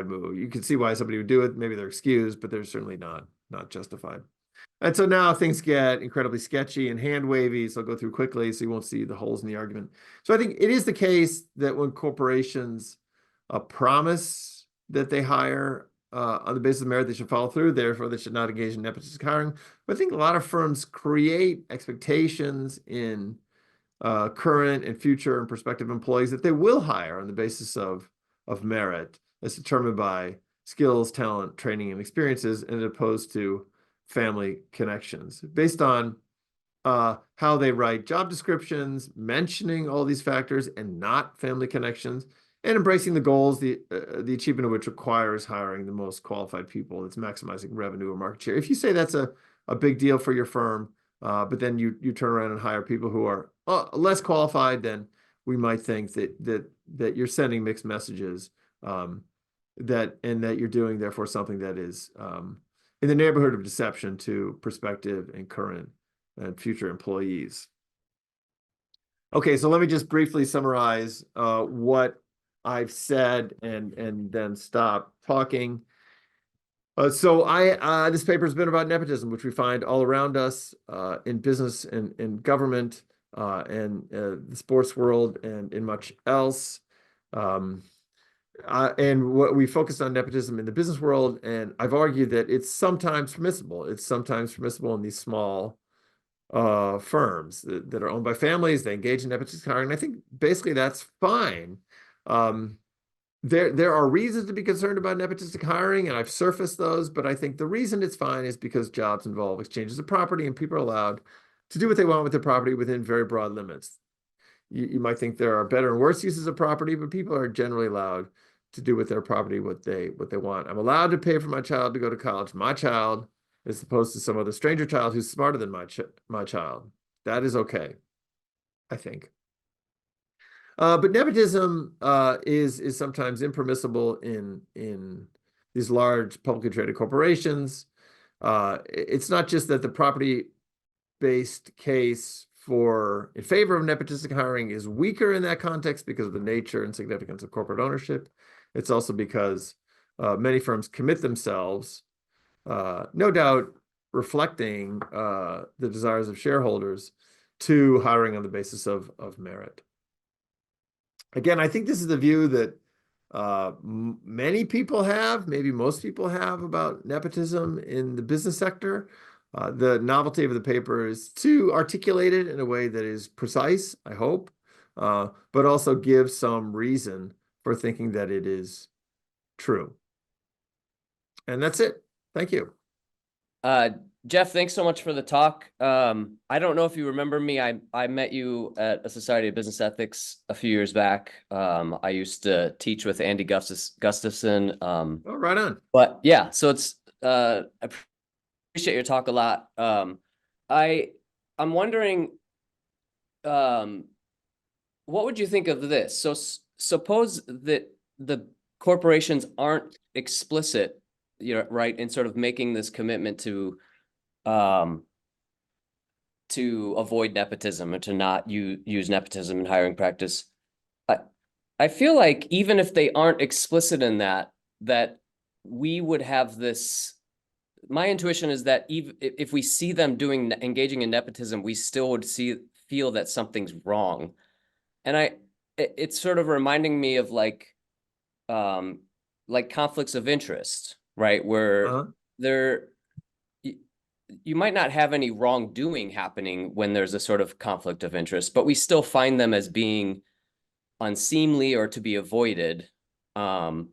move. You can see why somebody would do it. Maybe they're excused, but they're certainly not justified. And so now things get incredibly sketchy and hand wavy. So I'll go through quickly so you won't see the holes in the argument. So I think it is the case that when corporations promise that they hire on the basis of merit, they should follow through. Therefore, they should not engage in nepotistic hiring. But I think a lot of firms create expectations in current and future and prospective employees that they will hire on the basis of merit, as determined by skills, talent, training, and experiences, as opposed to family connections, based on how they write job descriptions, mentioning all these factors and not family connections, and embracing the goals, the achievement of which requires hiring the most qualified people. That's maximizing revenue or market share. If you say that's a big deal for your firm, but then you turn around and hire people who are less qualified, then we might think that you're sending mixed messages, that you're doing therefore something that is in the neighborhood of deception to prospective and current and future employees. Okay, so let me just briefly summarize what I've said and then stop talking. This paper has been about nepotism, which we find all around us in business and in government and the sports world and in much else. And what we focused on nepotism in the business world, and I've argued that it's sometimes permissible. It's sometimes permissible in these small firms that are owned by families. They engage in nepotistic hiring. And I think basically that's fine. There are reasons to be concerned about nepotistic hiring, and I've surfaced those, but I think the reason it's fine is because jobs involve exchanges of property, and people are allowed to do what they want with their property within very broad limits. You might think there are better and worse uses of property, but people are generally allowed to do with their property what they want. I'm allowed to pay for my child to go to college, my child, as opposed to some other stranger child who's smarter than my child. That is okay, I think. But nepotism is sometimes impermissible in these large publicly traded corporations. It's not just that the property-based case in favor of nepotistic hiring is weaker in that context because of the nature and significance of corporate ownership. It's also because many firms commit themselves, no doubt reflecting the desires of shareholders, to hiring on the basis of merit. Again, I think this is the view that many people have, maybe most people have, about nepotism in the business sector. The novelty of the paper is to articulate it in a way that is precise, I hope, but also give some reason for thinking that it is true. And that's it. Thank you. Jeff, thanks so much for the talk. I don't know if you remember me. I met you at a Society of Business Ethics a few years back. I used to teach with Andy Gustafson. Oh, right on. But yeah, so it's I appreciate your talk a lot. I'm wondering, what would you think of this? So suppose that the corporations aren't explicit, right, in sort of making this commitment to avoid nepotism and to not use nepotism in hiring practice. I feel like even if they aren't explicit in that we would have this. My intuition is that even if we see them engaging in nepotism, we still would feel that something's wrong. And it's sort of reminding me of like conflicts of interest, right? Where you might not have any wrongdoing happening when there's a sort of conflict of interest, but we still find them as being unseemly or to be avoided. And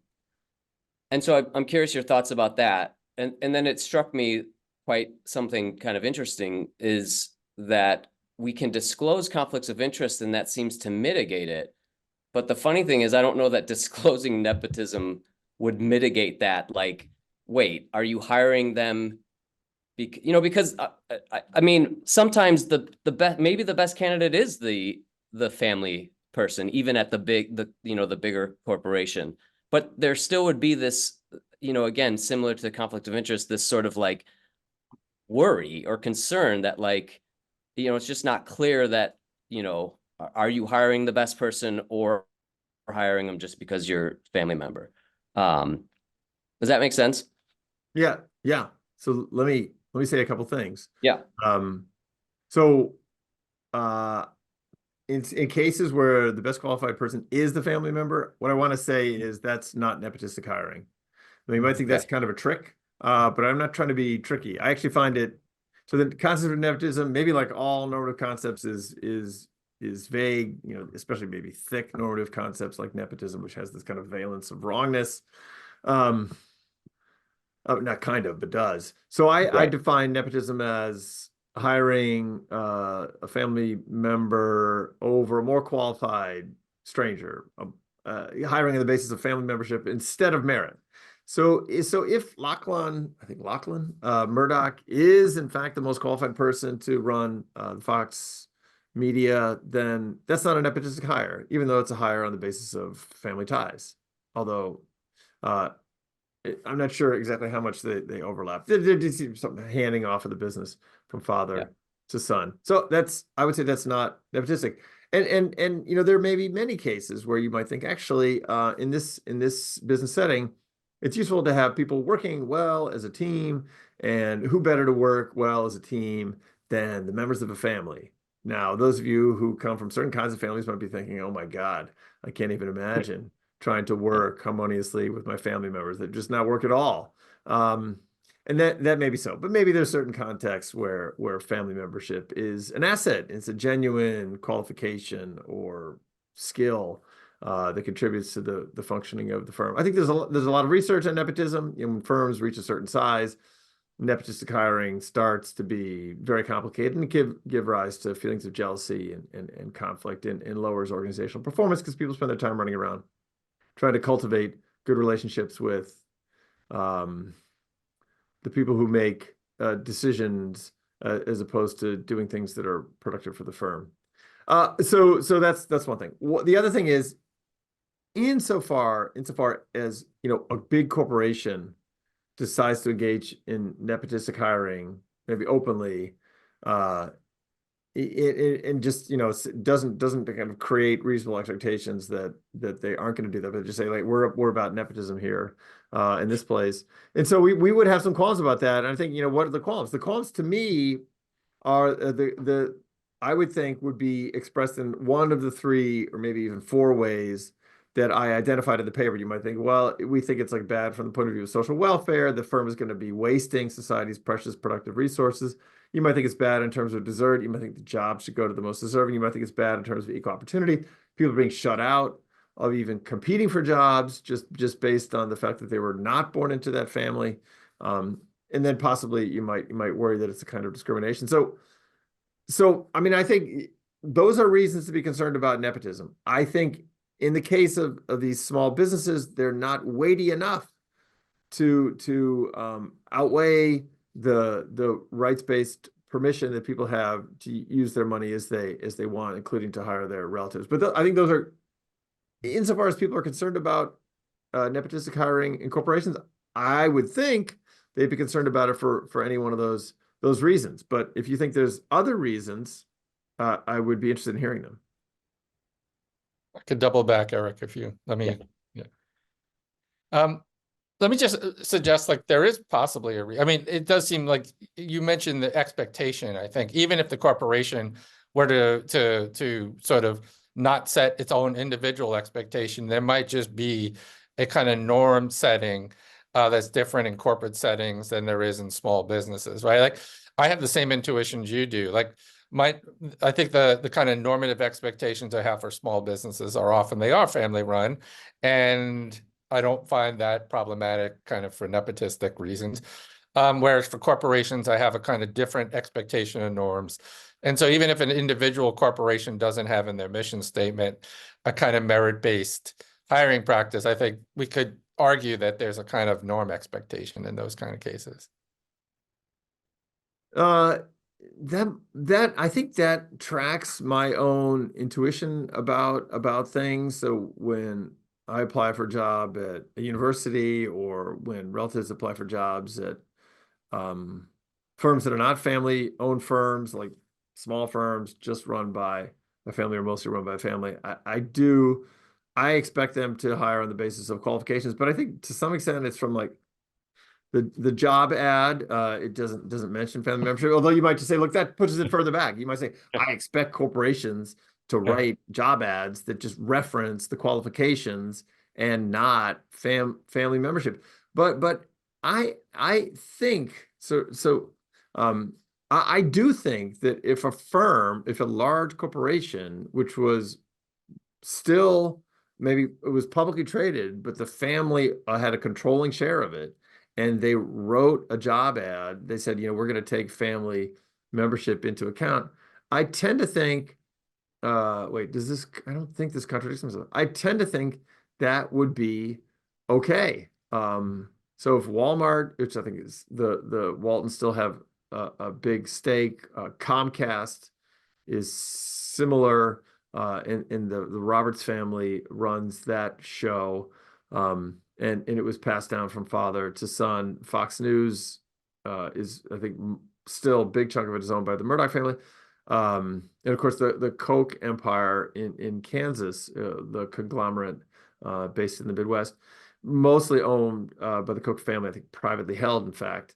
so I'm curious your thoughts about that. And then it struck me quite something kind of interesting is that we can disclose conflicts of interest and that seems to mitigate it. But the funny thing is, I don't know that disclosing nepotism would mitigate that. Like, wait, are you hiring them? Because I mean, sometimes maybe the best candidate is the family person, even at the bigger corporation. But there still would be this, again, similar to the conflict of interest, this sort of like worry or concern that like, it's just not clear that, are you hiring the best person or hiring them just because you're a family member? Does that make sense? Yeah. So let me say a couple things. Yeah. In cases where the best qualified person is the family member, what I want to say is that's not nepotistic hiring. I mean, you might think that's kind of a trick, but I'm not trying to be tricky. I actually find it, so the concept of nepotism, maybe like all normative concepts, is vague, especially maybe thick normative concepts like nepotism, which has this kind of valence of wrongness. Not kind of, but does. So I define nepotism as hiring a family member over a more qualified stranger, hiring on the basis of family membership instead of merit. So if Murdoch is in fact the most qualified person to run the Fox media, then that's not a nepotistic hire, even though it's a hire on the basis of family ties. Although uh, I'm not sure exactly how much they overlap. They're just something handing off of the business from father to son. So I would say that's not nepotistic. And there may be many cases where you might think actually in this business setting, it's useful to have people working well as a team, and who better to work well as a team than the members of a family. Now, those of you who come from certain kinds of families might be thinking, oh my God, I can't even imagine trying to work harmoniously with my family members that just not work at all. And that may be so, but maybe there's certain contexts where family membership is an asset. It's a genuine qualification or skill that contributes to the functioning of the firm. I think there's a lot of research on nepotism. When firms reach a certain size, nepotistic hiring starts to be very complicated and give rise to feelings of jealousy and conflict and lowers organizational performance because people spend their time running around trying to cultivate good relationships with the people who make decisions as opposed to doing things that are productive for the firm. So that's one thing. The other thing is, insofar as a big corporation decides to engage in nepotistic hiring, maybe openly, and just doesn't kind of create reasonable expectations that they aren't going to do that, but just say like we're about nepotism here in this place. And so we would have some qualms about that. And I think what are the qualms? The qualms to me are the I would think would be expressed in one of the three or maybe even four ways that I identified in the paper. You might think, well, we think it's like bad from the point of view of social welfare. The firm is going to be wasting society's precious productive resources. You might think it's bad in terms of desert. You might think the job should go to the most deserving. You might think it's bad in terms of equal opportunity. People are being shut out of even competing for jobs just based on the fact that they were not born into that family. And then possibly you might worry that it's a kind of discrimination. So I mean, I think those are reasons to be concerned about nepotism. I think in the case of these small businesses, they're not weighty enough to outweigh the rights-based permission that people have to use their money as they want, including to hire their relatives. But I think those are, insofar as people are concerned about nepotistic hiring in corporations, I would think they'd be concerned about it for any one of those reasons. But if you think there's other reasons, I would be interested in hearing them. I could double back, Eric, if you let me. Yeah. Let me just suggest, like, there is possibly I mean, it does seem like you mentioned the expectation. I think even if the corporation were to sort of not set its own individual expectation, there might just be a kind of norm setting that's different in corporate settings than there is in small businesses, right? Like, I have the same intuitions you do. Like, I think the kind of normative expectations I have for small businesses are often they are family run, and I don't find that problematic kind of for nepotistic reasons. Whereas for corporations, I have a kind of different expectation and norms. And so even if an individual corporation doesn't have in their mission statement a kind of merit-based hiring practice, I think we could argue that there's a kind of norm expectation in those kind of cases. That I think that tracks my own intuition about things. So when I apply for a job at a university, or when relatives apply for jobs at firms that are not family-owned firms, like small firms just run by a family or mostly run by a family, I expect them to hire on the basis of qualifications. But I think to some extent it's from like the job ad. It doesn't mention family membership, although you might just say, look, that pushes it further back. You might say, I expect corporations to write job ads that just reference the qualifications and not family membership. But I think so. I do think that if a large corporation, which was still, maybe it was publicly traded, but the family had a controlling share of it, and they wrote a job ad, they said, we're going to take family membership into account. I tend to think, wait, I don't think this contradicts myself. I tend to think that would be okay. So if Walmart, which I think is the Waltons still have a big stake, Comcast is similar. And the Roberts family runs that show. And it was passed down from father to son. Fox News is, I think, still a big chunk of it is owned by the Murdoch family. And of course, the Koch empire in Kansas, the conglomerate based in the Midwest, mostly owned by the Koch family, I think privately held, in fact.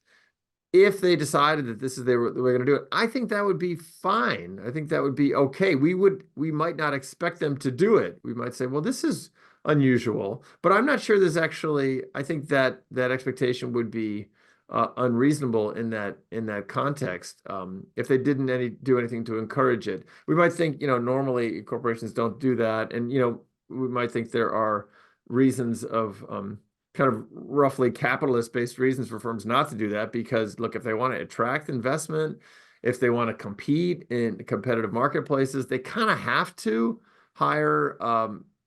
If they decided that this is the way going to do it, I think that would be fine. I think that would be okay. We might not expect them to do it. We might say, well, this is unusual, but I'm not sure there's actually, I think that expectation would be unreasonable in that context. If they didn't do anything to encourage it, we might think, normally corporations don't do that. And, we might think there are reasons of, kind of roughly capitalist-based reasons for firms not to do that, because look, if they want to attract investment, if they want to compete in competitive marketplaces, they kind of have to hire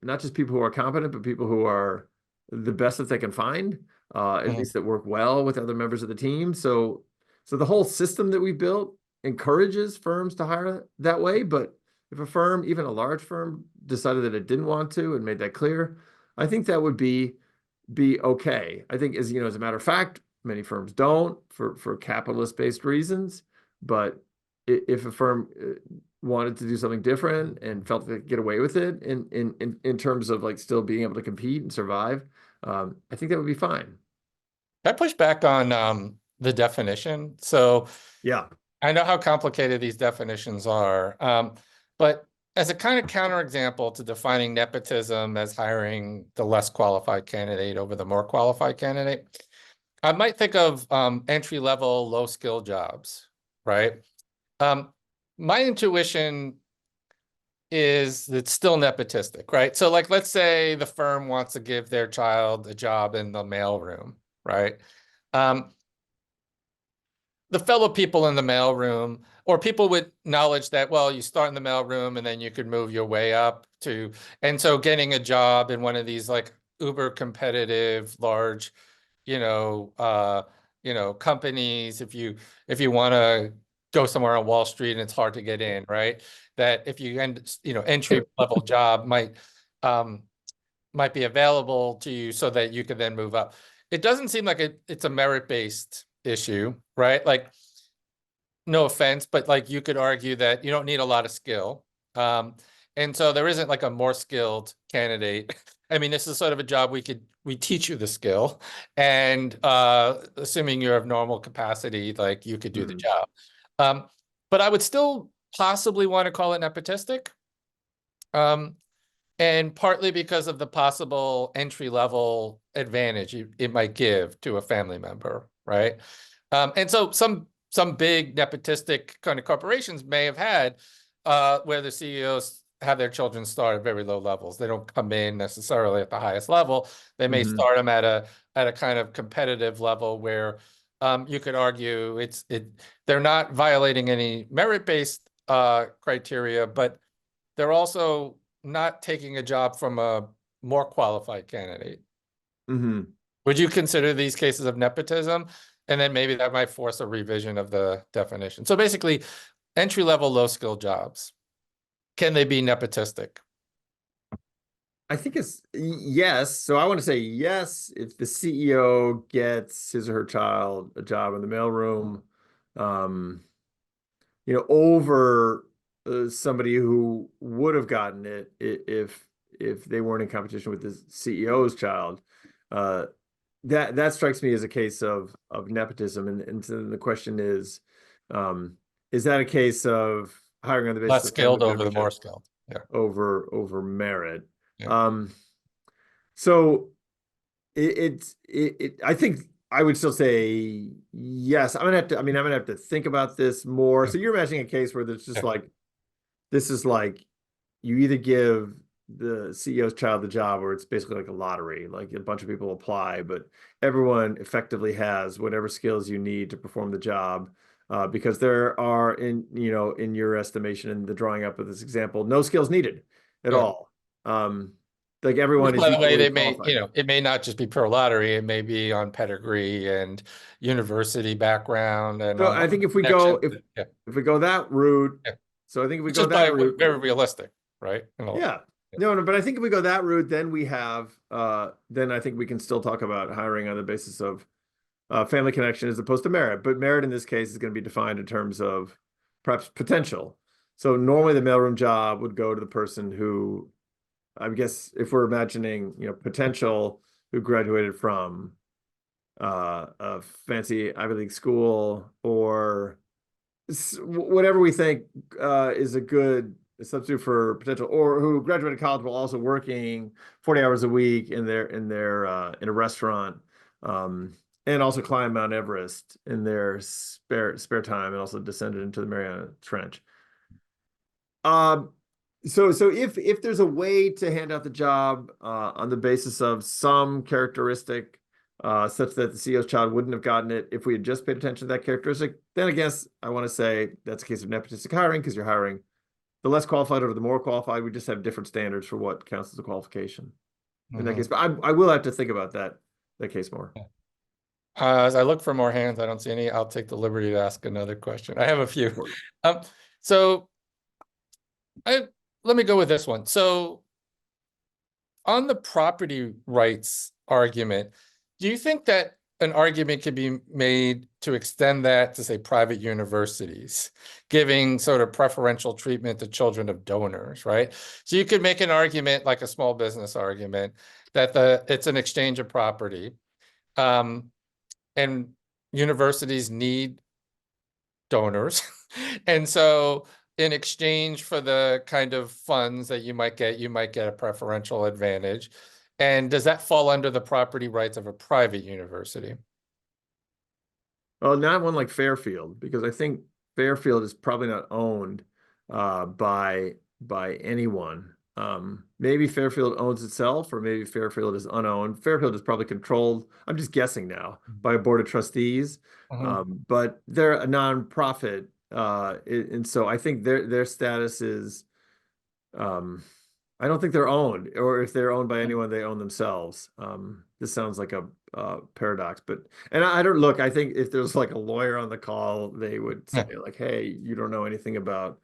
not just people who are competent, but people who are the best that they can find, at least that work well with other members of the team. So the whole system that we built encourages firms to hire that way. But if a firm, even a large firm, decided that it didn't want to and made that clear, I think that would be okay. I think, as a matter of fact, many firms don't for capitalist-based reasons. But if a firm wanted to do something different and felt they could get away with it in terms of like still being able to compete and survive, I think that would be fine. I push back on the definition. So Yeah. I know how complicated these definitions are, but as a kind of counterexample to defining nepotism as hiring the less qualified candidate over the more qualified candidate, I might think of entry-level, low-skill jobs, right? My intuition is it's still nepotistic, right? So like, let's say the firm wants to give their child a job in the mailroom, right? The fellow people in the mailroom, or people with knowledge that, well, you start in the mailroom and then you could move your way up to, and so getting a job in one of these like uber competitive, large, companies, if you want to go somewhere on Wall Street and it's hard to get in, right? That if you entry level job might be available to you so that you could then move up. It doesn't seem like it's a merit-based issue, right? Like, no offense, but like you could argue that you don't need a lot of skill. And so there isn't like a more skilled candidate. I mean, this is sort of a job we teach you the skill, and assuming you're of normal capacity, like you could do the job. But I would still possibly want to call it nepotistic. And partly because of the possible entry-level advantage it might give to a family member, right? And so some big nepotistic kind of corporations may have had where the CEOs have their children start at very low levels. They don't come in necessarily at the highest level. They may start them at a kind of competitive level where you could argue they're not violating any merit-based criteria, but they're also not taking a job from a more qualified candidate. Would you consider these cases of nepotism? And then maybe that might force a revision of the definition. So basically, entry-level, low-skill jobs, can they be nepotistic? I think it's yes. So I want to say yes if the CEO gets his or her child a job in the mailroom, over somebody who would have gotten it if they weren't in competition with the CEO's child. That strikes me as a case of nepotism, and so the question is that a case of hiring on the basis Less of skilled family over the more membership skilled, yeah, over merit? Yeah. So I think I would still say yes. I'm gonna have to think about this more. So you're imagining a case where there's just Yeah. like, this is like you either give the CEO's child the job, or it's basically like a lottery. Like a bunch of people apply, but everyone effectively has whatever skills you need to perform the job. Because there are, in your estimation, in the drawing up of this example, no skills needed at Yeah. all. Like everyone is By the way, equally they may, qualified. it may not just be per lottery, it may be on pedigree and university background and So on I think if we connections. go if Yeah. if we go that route, Yeah. So I think if we Which go is that probably route, very realistic, right? yeah. No, but I think if we go that route, then we have, then I think we can still talk about hiring on the basis of family connection as opposed to merit. But merit in this case is going to be defined in terms of perhaps potential. So normally the mailroom job would go to the person who, I guess, if we're imagining, potential, who graduated from a fancy Ivy League school or whatever we think is a good substitute for potential, or who graduated college while also working 40 hours a week in a restaurant, and also climbed Mount Everest in their spare time, and also descended into the Mariana Trench. So if there's a way to hand out the job on the basis of some characteristic such that the CEO's child wouldn't have gotten it if we had just paid attention to that characteristic, then I guess I want to say that's a case of nepotistic hiring, because you're hiring the less qualified over the more qualified. We just have different standards for what counts as a qualification in that case. But I will have to think about that case more. As I look for more hands, I don't see any. I'll take the liberty to ask another question. I have a few. So let me go with this one. So on the property rights argument, do you think that an argument could be made to extend that to, say, private universities, giving sort of preferential treatment to children of donors, right? So you could make an argument, like a small business argument, that it's an exchange of property, and universities need donors. And so in exchange for the kind of funds that you might get a preferential advantage. And does that fall under the property rights of a private university? Well, not one like Fairfield, because I think Fairfield is probably not owned by anyone. Maybe Fairfield owns itself, or maybe Fairfield is unowned. Fairfield is probably controlled, I'm just guessing now, by a board of trustees. But they're a nonprofit, and so I think their status is, I don't think they're owned, or if they're owned by anyone, they own themselves. This sounds like a paradox, and I don't look. I think if there's like a lawyer on the call, they would say like, "Hey, you don't know anything about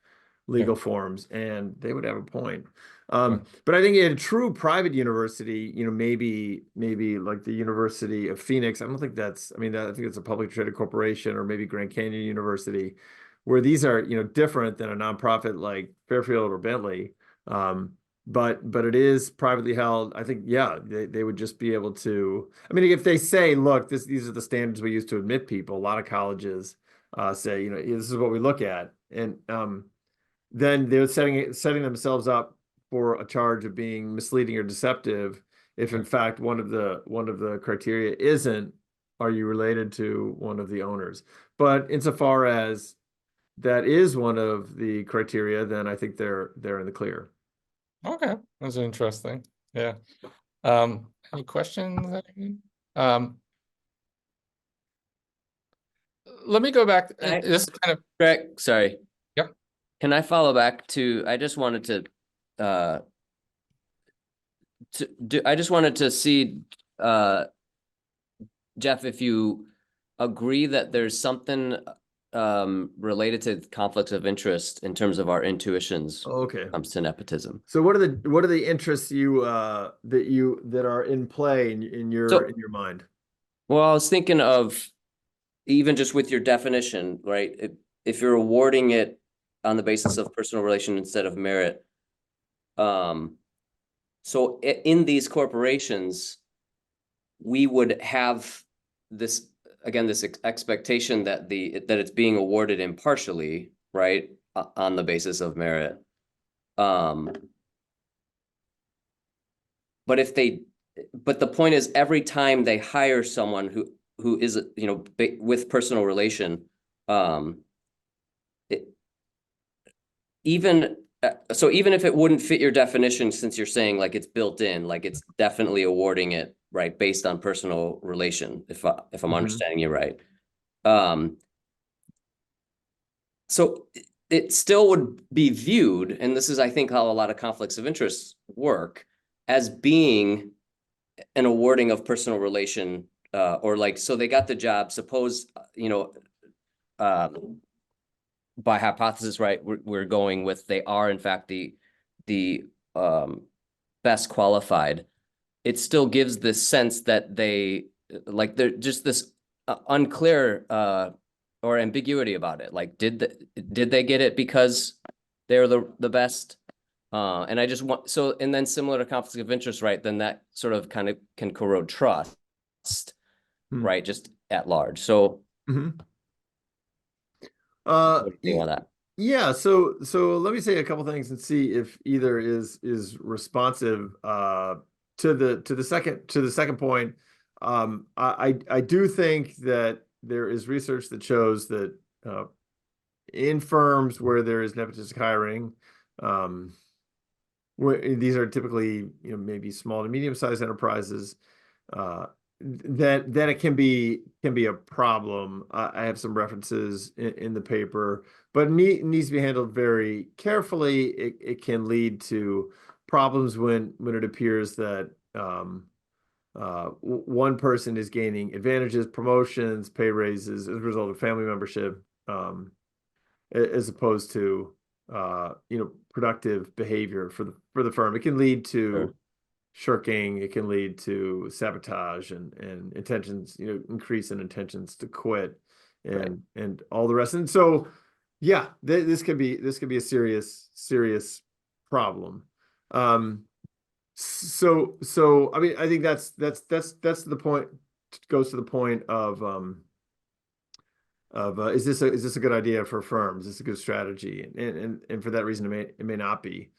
legal forms," and they would have a point. But I think in a true private university, maybe like the University of Phoenix. I don't think that's. I mean, I think it's a publicly traded corporation, or maybe Grand Canyon University, where these are different than a nonprofit like Fairfield or Bentley. But it is privately held. I think, yeah, they would just be able to. I mean, if they say, look, these are the standards we use to admit people. A lot of colleges say, this is what we look at, and then they're setting themselves up for a charge of being misleading or deceptive. If in fact one of the criteria isn't, are you related to one of the owners? But insofar as that is one of the criteria, then I think they're in the clear. Okay, that's interesting. Yeah. Any questions? Let me go back. This is kind of Greg, sorry. Yep. Can I follow back to? I just wanted to see, Jeff, if you agree that there's something related to conflicts of interest in terms of our intuitions when it comes to nepotism. So what are the interests you that are in play in your mind? Well, I was thinking of, even just with your definition, right? If you're awarding it on the basis of personal relation instead of merit, so in these corporations, we would have this, again, this expectation that it's being awarded impartially, right, on the basis of merit. But the point is, every time they hire someone who is, with personal relation, even if it wouldn't fit your definition, since you're saying like it's built in, like it's definitely awarding it, right, based on personal relation, if I'm understanding you right. So it still would be viewed, and this is, I think, how a lot of conflicts of interest work, as being an awarding of personal relation, or like, so they got the job, suppose, by hypothesis, right, we're going with they are in fact the best qualified, it still gives this sense that they're just this unclear or ambiguity about it. Like, did they get it because they're the best? And I just want, so, and then similar to conflict of interest, right? Then that sort of kind of can corrode trust, right? Just at large. So Mhm. what do you think on that? Yeah, so let me say a couple things and see if either is responsive to the second point. I do think that there is research that shows that in firms where there is nepotistic hiring, where these are typically maybe small to medium-sized enterprises, that it can be a problem. I have some references in the paper, but it needs to be handled very carefully. It can lead to problems when it appears that one person is gaining advantages, promotions, pay raises as a result of family membership, as opposed to productive behavior for the firm. It can lead to Sure. shirking. It can lead to sabotage and intentions, increase in intentions to quit, and all the rest. And so, yeah, this could be a serious problem. So I mean, I think that's the point. Goes to the point of is this a good idea for firms? Is this a good strategy? And for that reason, it may not be.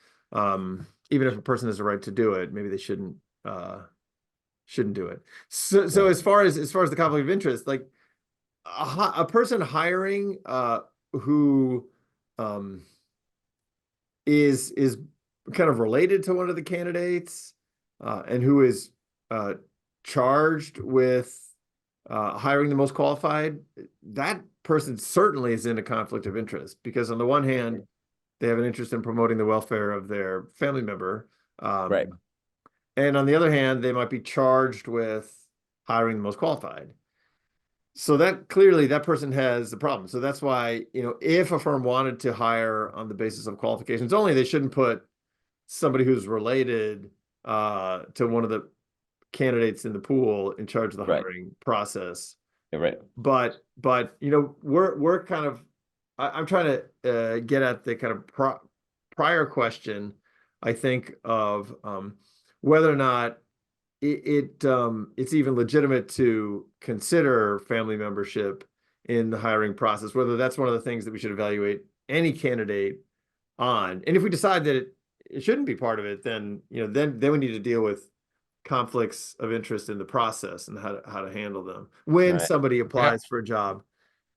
Even if a person has a right to do it, maybe they shouldn't do it. So as far as the conflict of interest, like a person hiring who is kind of related to one of the candidates and who is charged with hiring the most qualified, that person certainly is in a conflict of interest, because on the one hand, they have an interest in promoting the welfare of their family member. Right. And on the other hand, they might be charged with hiring the most qualified. So that clearly that person has a problem. So that's why, if a firm wanted to hire on the basis of qualifications only, they shouldn't put somebody who's related to one of the candidates in the pool in charge of the hiring process. You're right. But we're kind of, I'm trying to get at the kind of prior question, I think, of whether or not it's even legitimate to consider family membership in the hiring process, whether that's one of the things that we should evaluate any candidate on. And if we decide that it shouldn't be part of it, then then we need to deal with conflicts of interest in the process and how to handle them when somebody applies for a job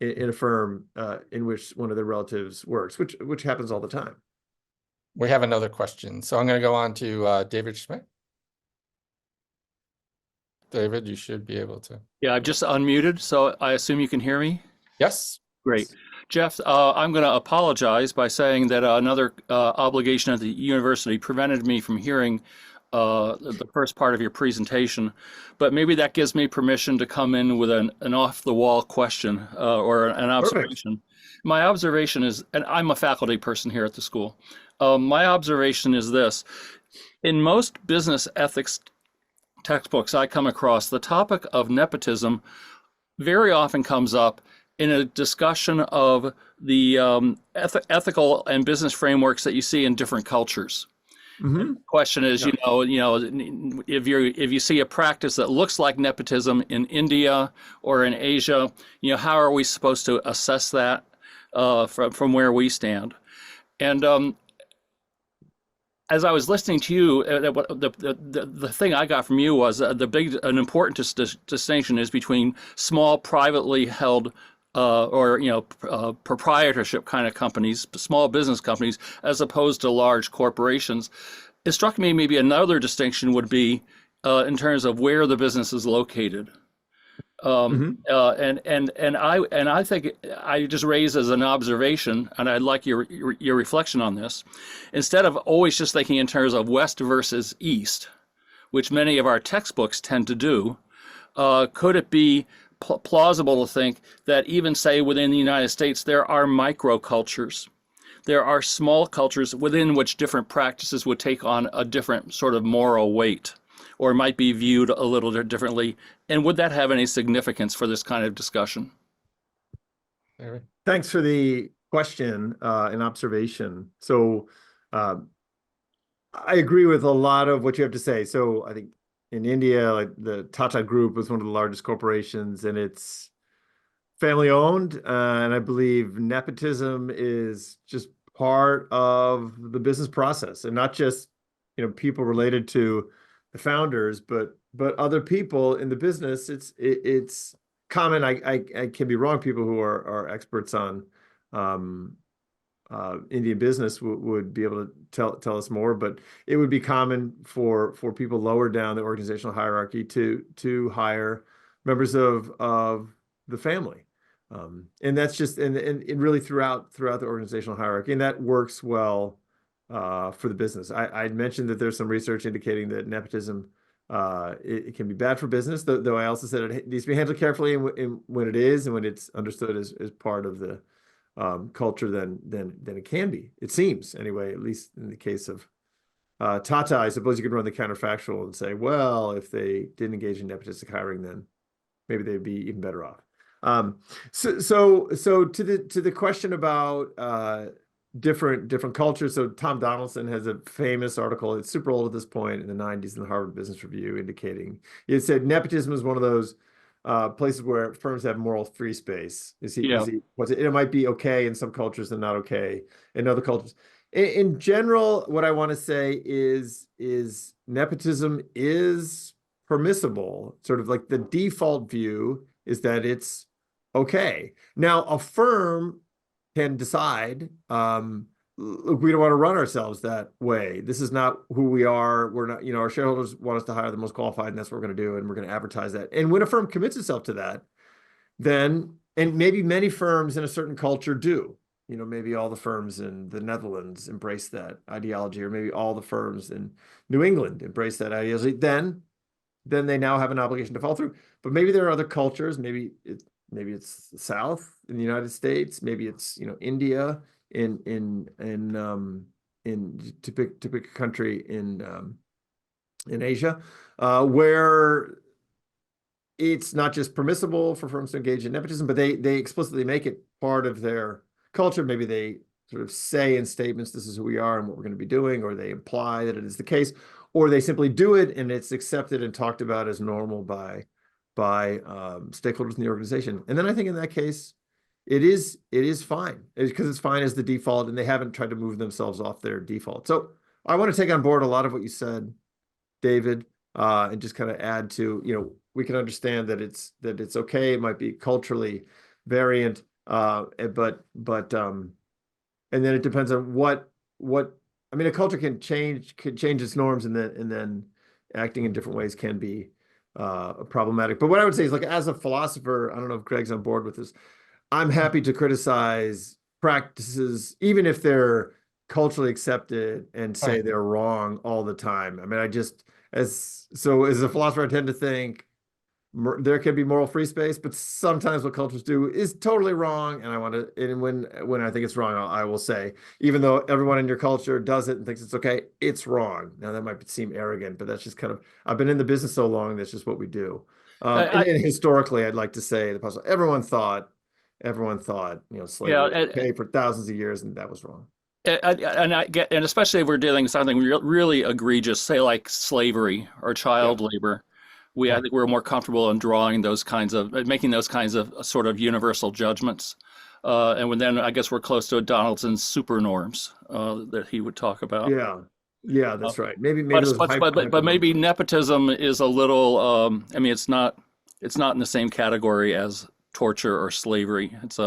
in a firm in which one of their relatives works, which happens all the time. We have another question, so I'm going to go on to David Schmidt. David, you should be able to. Yeah, I've just unmuted, so I assume you can hear me. Yes. Great. Jeff, I'm going to apologize by saying that another obligation at the university prevented me from hearing the first part of your presentation, but maybe that gives me permission to come in with an off-the-wall question or an observation. Perfect. My observation is, and I'm a faculty person here at the school, my observation is this: in most business ethics textbooks I come across, the topic of nepotism very often comes up in a discussion of the ethical and business frameworks that you see in different cultures. Mm-hmm. The question is, if you see a practice that looks like nepotism in India or in Asia, how are we supposed to assess that from where we stand? And as I was listening to you, the thing I got from you was an important distinction is between small privately held proprietorship kind of companies, small business companies, as opposed to large corporations. It struck me maybe another distinction would be in terms of where the business is located. And I think I just raised as an observation, and I'd like your reflection on this. Instead of always just thinking in terms of West versus East, which many of our textbooks tend to do, could it be plausible to think that even, say, within the United States, there are microcultures. There are small cultures within which different practices would take on a different sort of moral weight, or might be viewed a little differently. And would that have any significance for this kind of discussion? Larry? Thanks for the question and observation. So I agree with a lot of what you have to say. So I think in India, like the Tata Group was one of the largest corporations, and it's family owned. And I believe nepotism is just part of the business process, and not just, you know, people related to the founders, but other people in the business. It's common. I can be wrong. People who are experts on Indian business would be able to tell us more, but it would be common for people lower down the organizational hierarchy to hire members of the family. And that's just and really throughout the organizational hierarchy, and that works well for the business. I mentioned that there's some research indicating that nepotism it can be bad for business, though I also said it needs to be handled carefully, and when it is, and when it's understood as part of the culture, then it can be. It seems anyway, at least in the case of Tata. I suppose you could run the counterfactual and say, well, if they didn't engage in nepotistic hiring, then maybe they'd be even better off. So to the question about different cultures. So Tom Donaldson has a famous article. It's super old at this point, in the 90s, in the Harvard Business Review, indicating it said nepotism is one of those places where firms have moral free space. It might be okay in some cultures and not okay in other cultures. In general, what I want to say is nepotism is permissible. Sort of like the default view is that it's okay. Now, a firm can decide, look, we don't want to run ourselves that way. This is not who we are. We're not, our shareholders want us to hire the most qualified, and that's what we're going to do, and we're going to advertise that. And when a firm commits itself to that, then, and maybe many firms in a certain culture do, maybe all the firms in the Netherlands embrace that ideology, or maybe all the firms in New England embrace that ideology, then they now have an obligation to follow through. But maybe there are other cultures, maybe it's the South in the United States, maybe it's, India, to pick a country in Asia, where it's not just permissible for firms to engage in nepotism, but they explicitly make it part of their culture. Maybe they sort of say in statements, this is who we are and what we're going to be doing, or they imply that it is the case, or they simply do it and it's accepted and talked about as normal by stakeholders in the organization. And then I think in that case, it is fine, because it's fine as the default, and they haven't tried to move themselves off their default. So I want to take on board a lot of what you said, David, and just kind of add to, we can understand that it's okay. It might be culturally variant, but and then it depends on what I mean. A culture can change its norms, and then acting in different ways can be problematic. But what I would say is, like, as a philosopher, I don't know if Greg's on board with this, I'm happy to criticize practices, even if they're culturally accepted, and say they're wrong all the time. I mean, as a philosopher, I tend to think there can be moral free space, but sometimes what cultures do is totally wrong. And when I think it's wrong, I will say, even though everyone in your culture does it and thinks it's okay, it's wrong. Now, that might seem arrogant, but that's just kind of, I've been in the business so long, that's just what we do. And historically, I'd like to say everyone thought, slavery was okay for thousands of years, and that was wrong. And especially if we're dealing with something really egregious, say like slavery or child labor, I think we're more comfortable in making those kinds of sort of universal judgments. And then I guess we're close to Donaldson's super norms that he would talk about. Yeah, that's right. Maybe but maybe nepotism is a little. I mean, it's not in the same category as torture or slavery. It's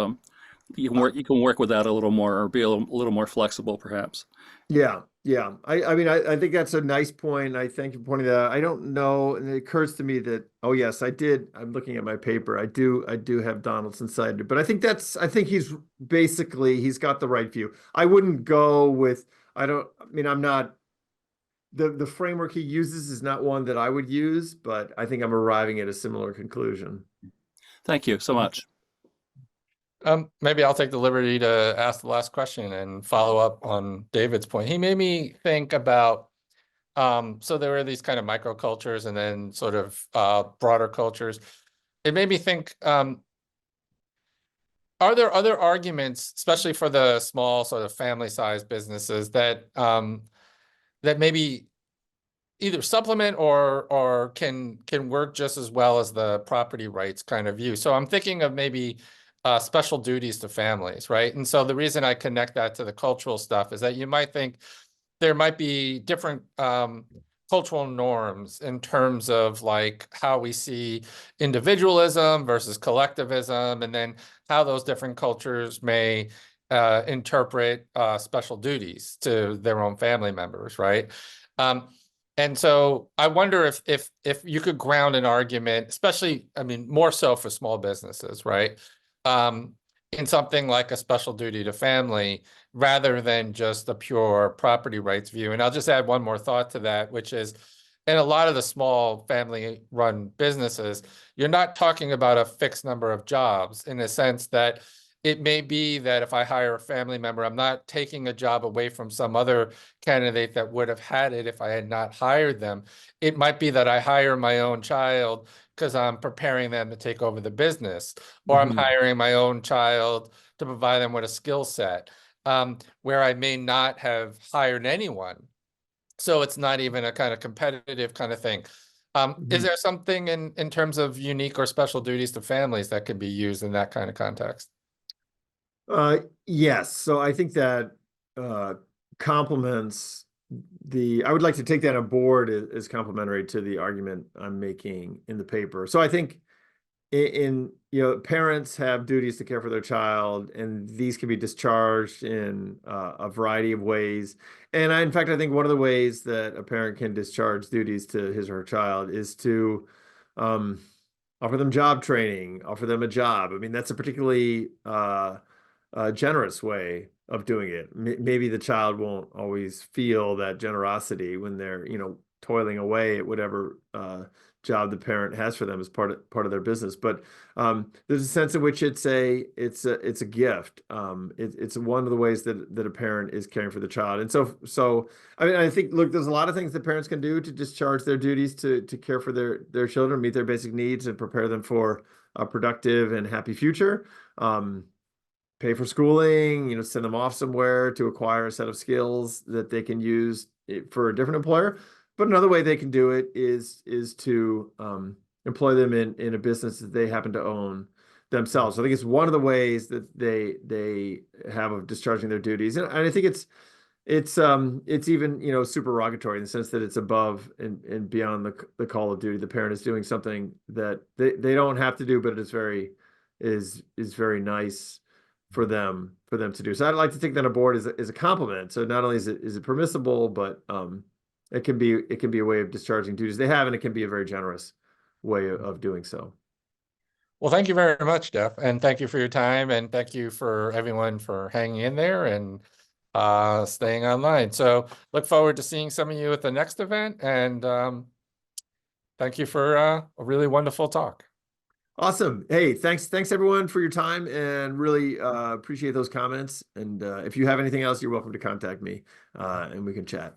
you can work with that a little more, or be a little more flexible, perhaps. Yeah. I mean, I think that's a nice point. I thank you for pointing that out. I don't know, and it occurs to me that, oh yes, I did. I'm looking at my paper. I do have Donaldson cited, but I think he's got the right view. I wouldn't go with. I'm not. The framework he uses is not one that I would use, but I think I'm arriving at a similar conclusion. Thank you so much. Maybe I'll take the liberty to ask the last question and follow up on David's point. He made me think about, so there were these kind of microcultures and then sort of broader cultures. It made me think, are there other arguments, especially for the small sort of family-sized businesses, that that maybe either supplement or can work just as well as the property rights kind of view? So I'm thinking of maybe special duties to families, right? And so the reason I connect that to the cultural stuff is that you might think there might be different cultural norms in terms of like how we see individualism versus collectivism, and then how those different cultures may interpret special duties to their own family members, right? And so I wonder if you could ground an argument, especially, I mean, more so for small businesses, right? In something like a special duty to family, rather than just a pure property rights view. And I'll just add one more thought to that, which is, in a lot of the small family-run businesses, you're not talking about a fixed number of jobs, in a sense that it may be that if I hire a family member, I'm not taking a job away from some other candidate that would have had it if I had not hired them. It might be that I hire my own child because I'm preparing them to take over the business, or I'm hiring my own child to provide them with a skill set, where I may not have hired anyone. So it's not even a kind of competitive kind of thing. Is there something in terms of unique or special duties to families that could be used in that kind of context? Yes. So I think that complements I would like to take that on board as complementary to the argument I'm making in the paper. So I think parents have duties to care for their child, and these can be discharged in a variety of ways. And in fact, I think one of the ways that a parent can discharge duties to his or her child is to offer them job training, offer them a job. I mean, that's a particularly generous way of doing it. Maybe the child won't always feel that generosity when they're, toiling away at whatever job the parent has for them as part of their business. But there's a sense in which it's a gift. It's one of the ways that a parent is caring for the child. And so I mean, I think, look, there's a lot of things that parents can do to discharge their duties to care for their children, meet their basic needs, and prepare them for a productive and happy future. Pay for schooling, send them off somewhere to acquire a set of skills that they can use for a different employer. But another way they can do it is to employ them in a business that they happen to own themselves. So I think it's one of the ways that they have of discharging their duties. And I think it's even supererogatory in the sense that it's above and beyond the call of duty. The parent is doing something that they don't have to do, but it's is very nice for them to do. So I'd like to take that aboard as a compliment. So not only is it permissible, but it can be a way of discharging duties they have, and it can be a very generous way of doing so. Well, thank you very much, Jeff, and thank you for your time, and thank you for everyone for hanging in there and staying online. So look forward to seeing some of you at the next event, and thank you for a really wonderful talk. Awesome. Hey, thanks everyone for your time, and really appreciate those comments. And if you have anything else, you're welcome to contact me, and we can chat.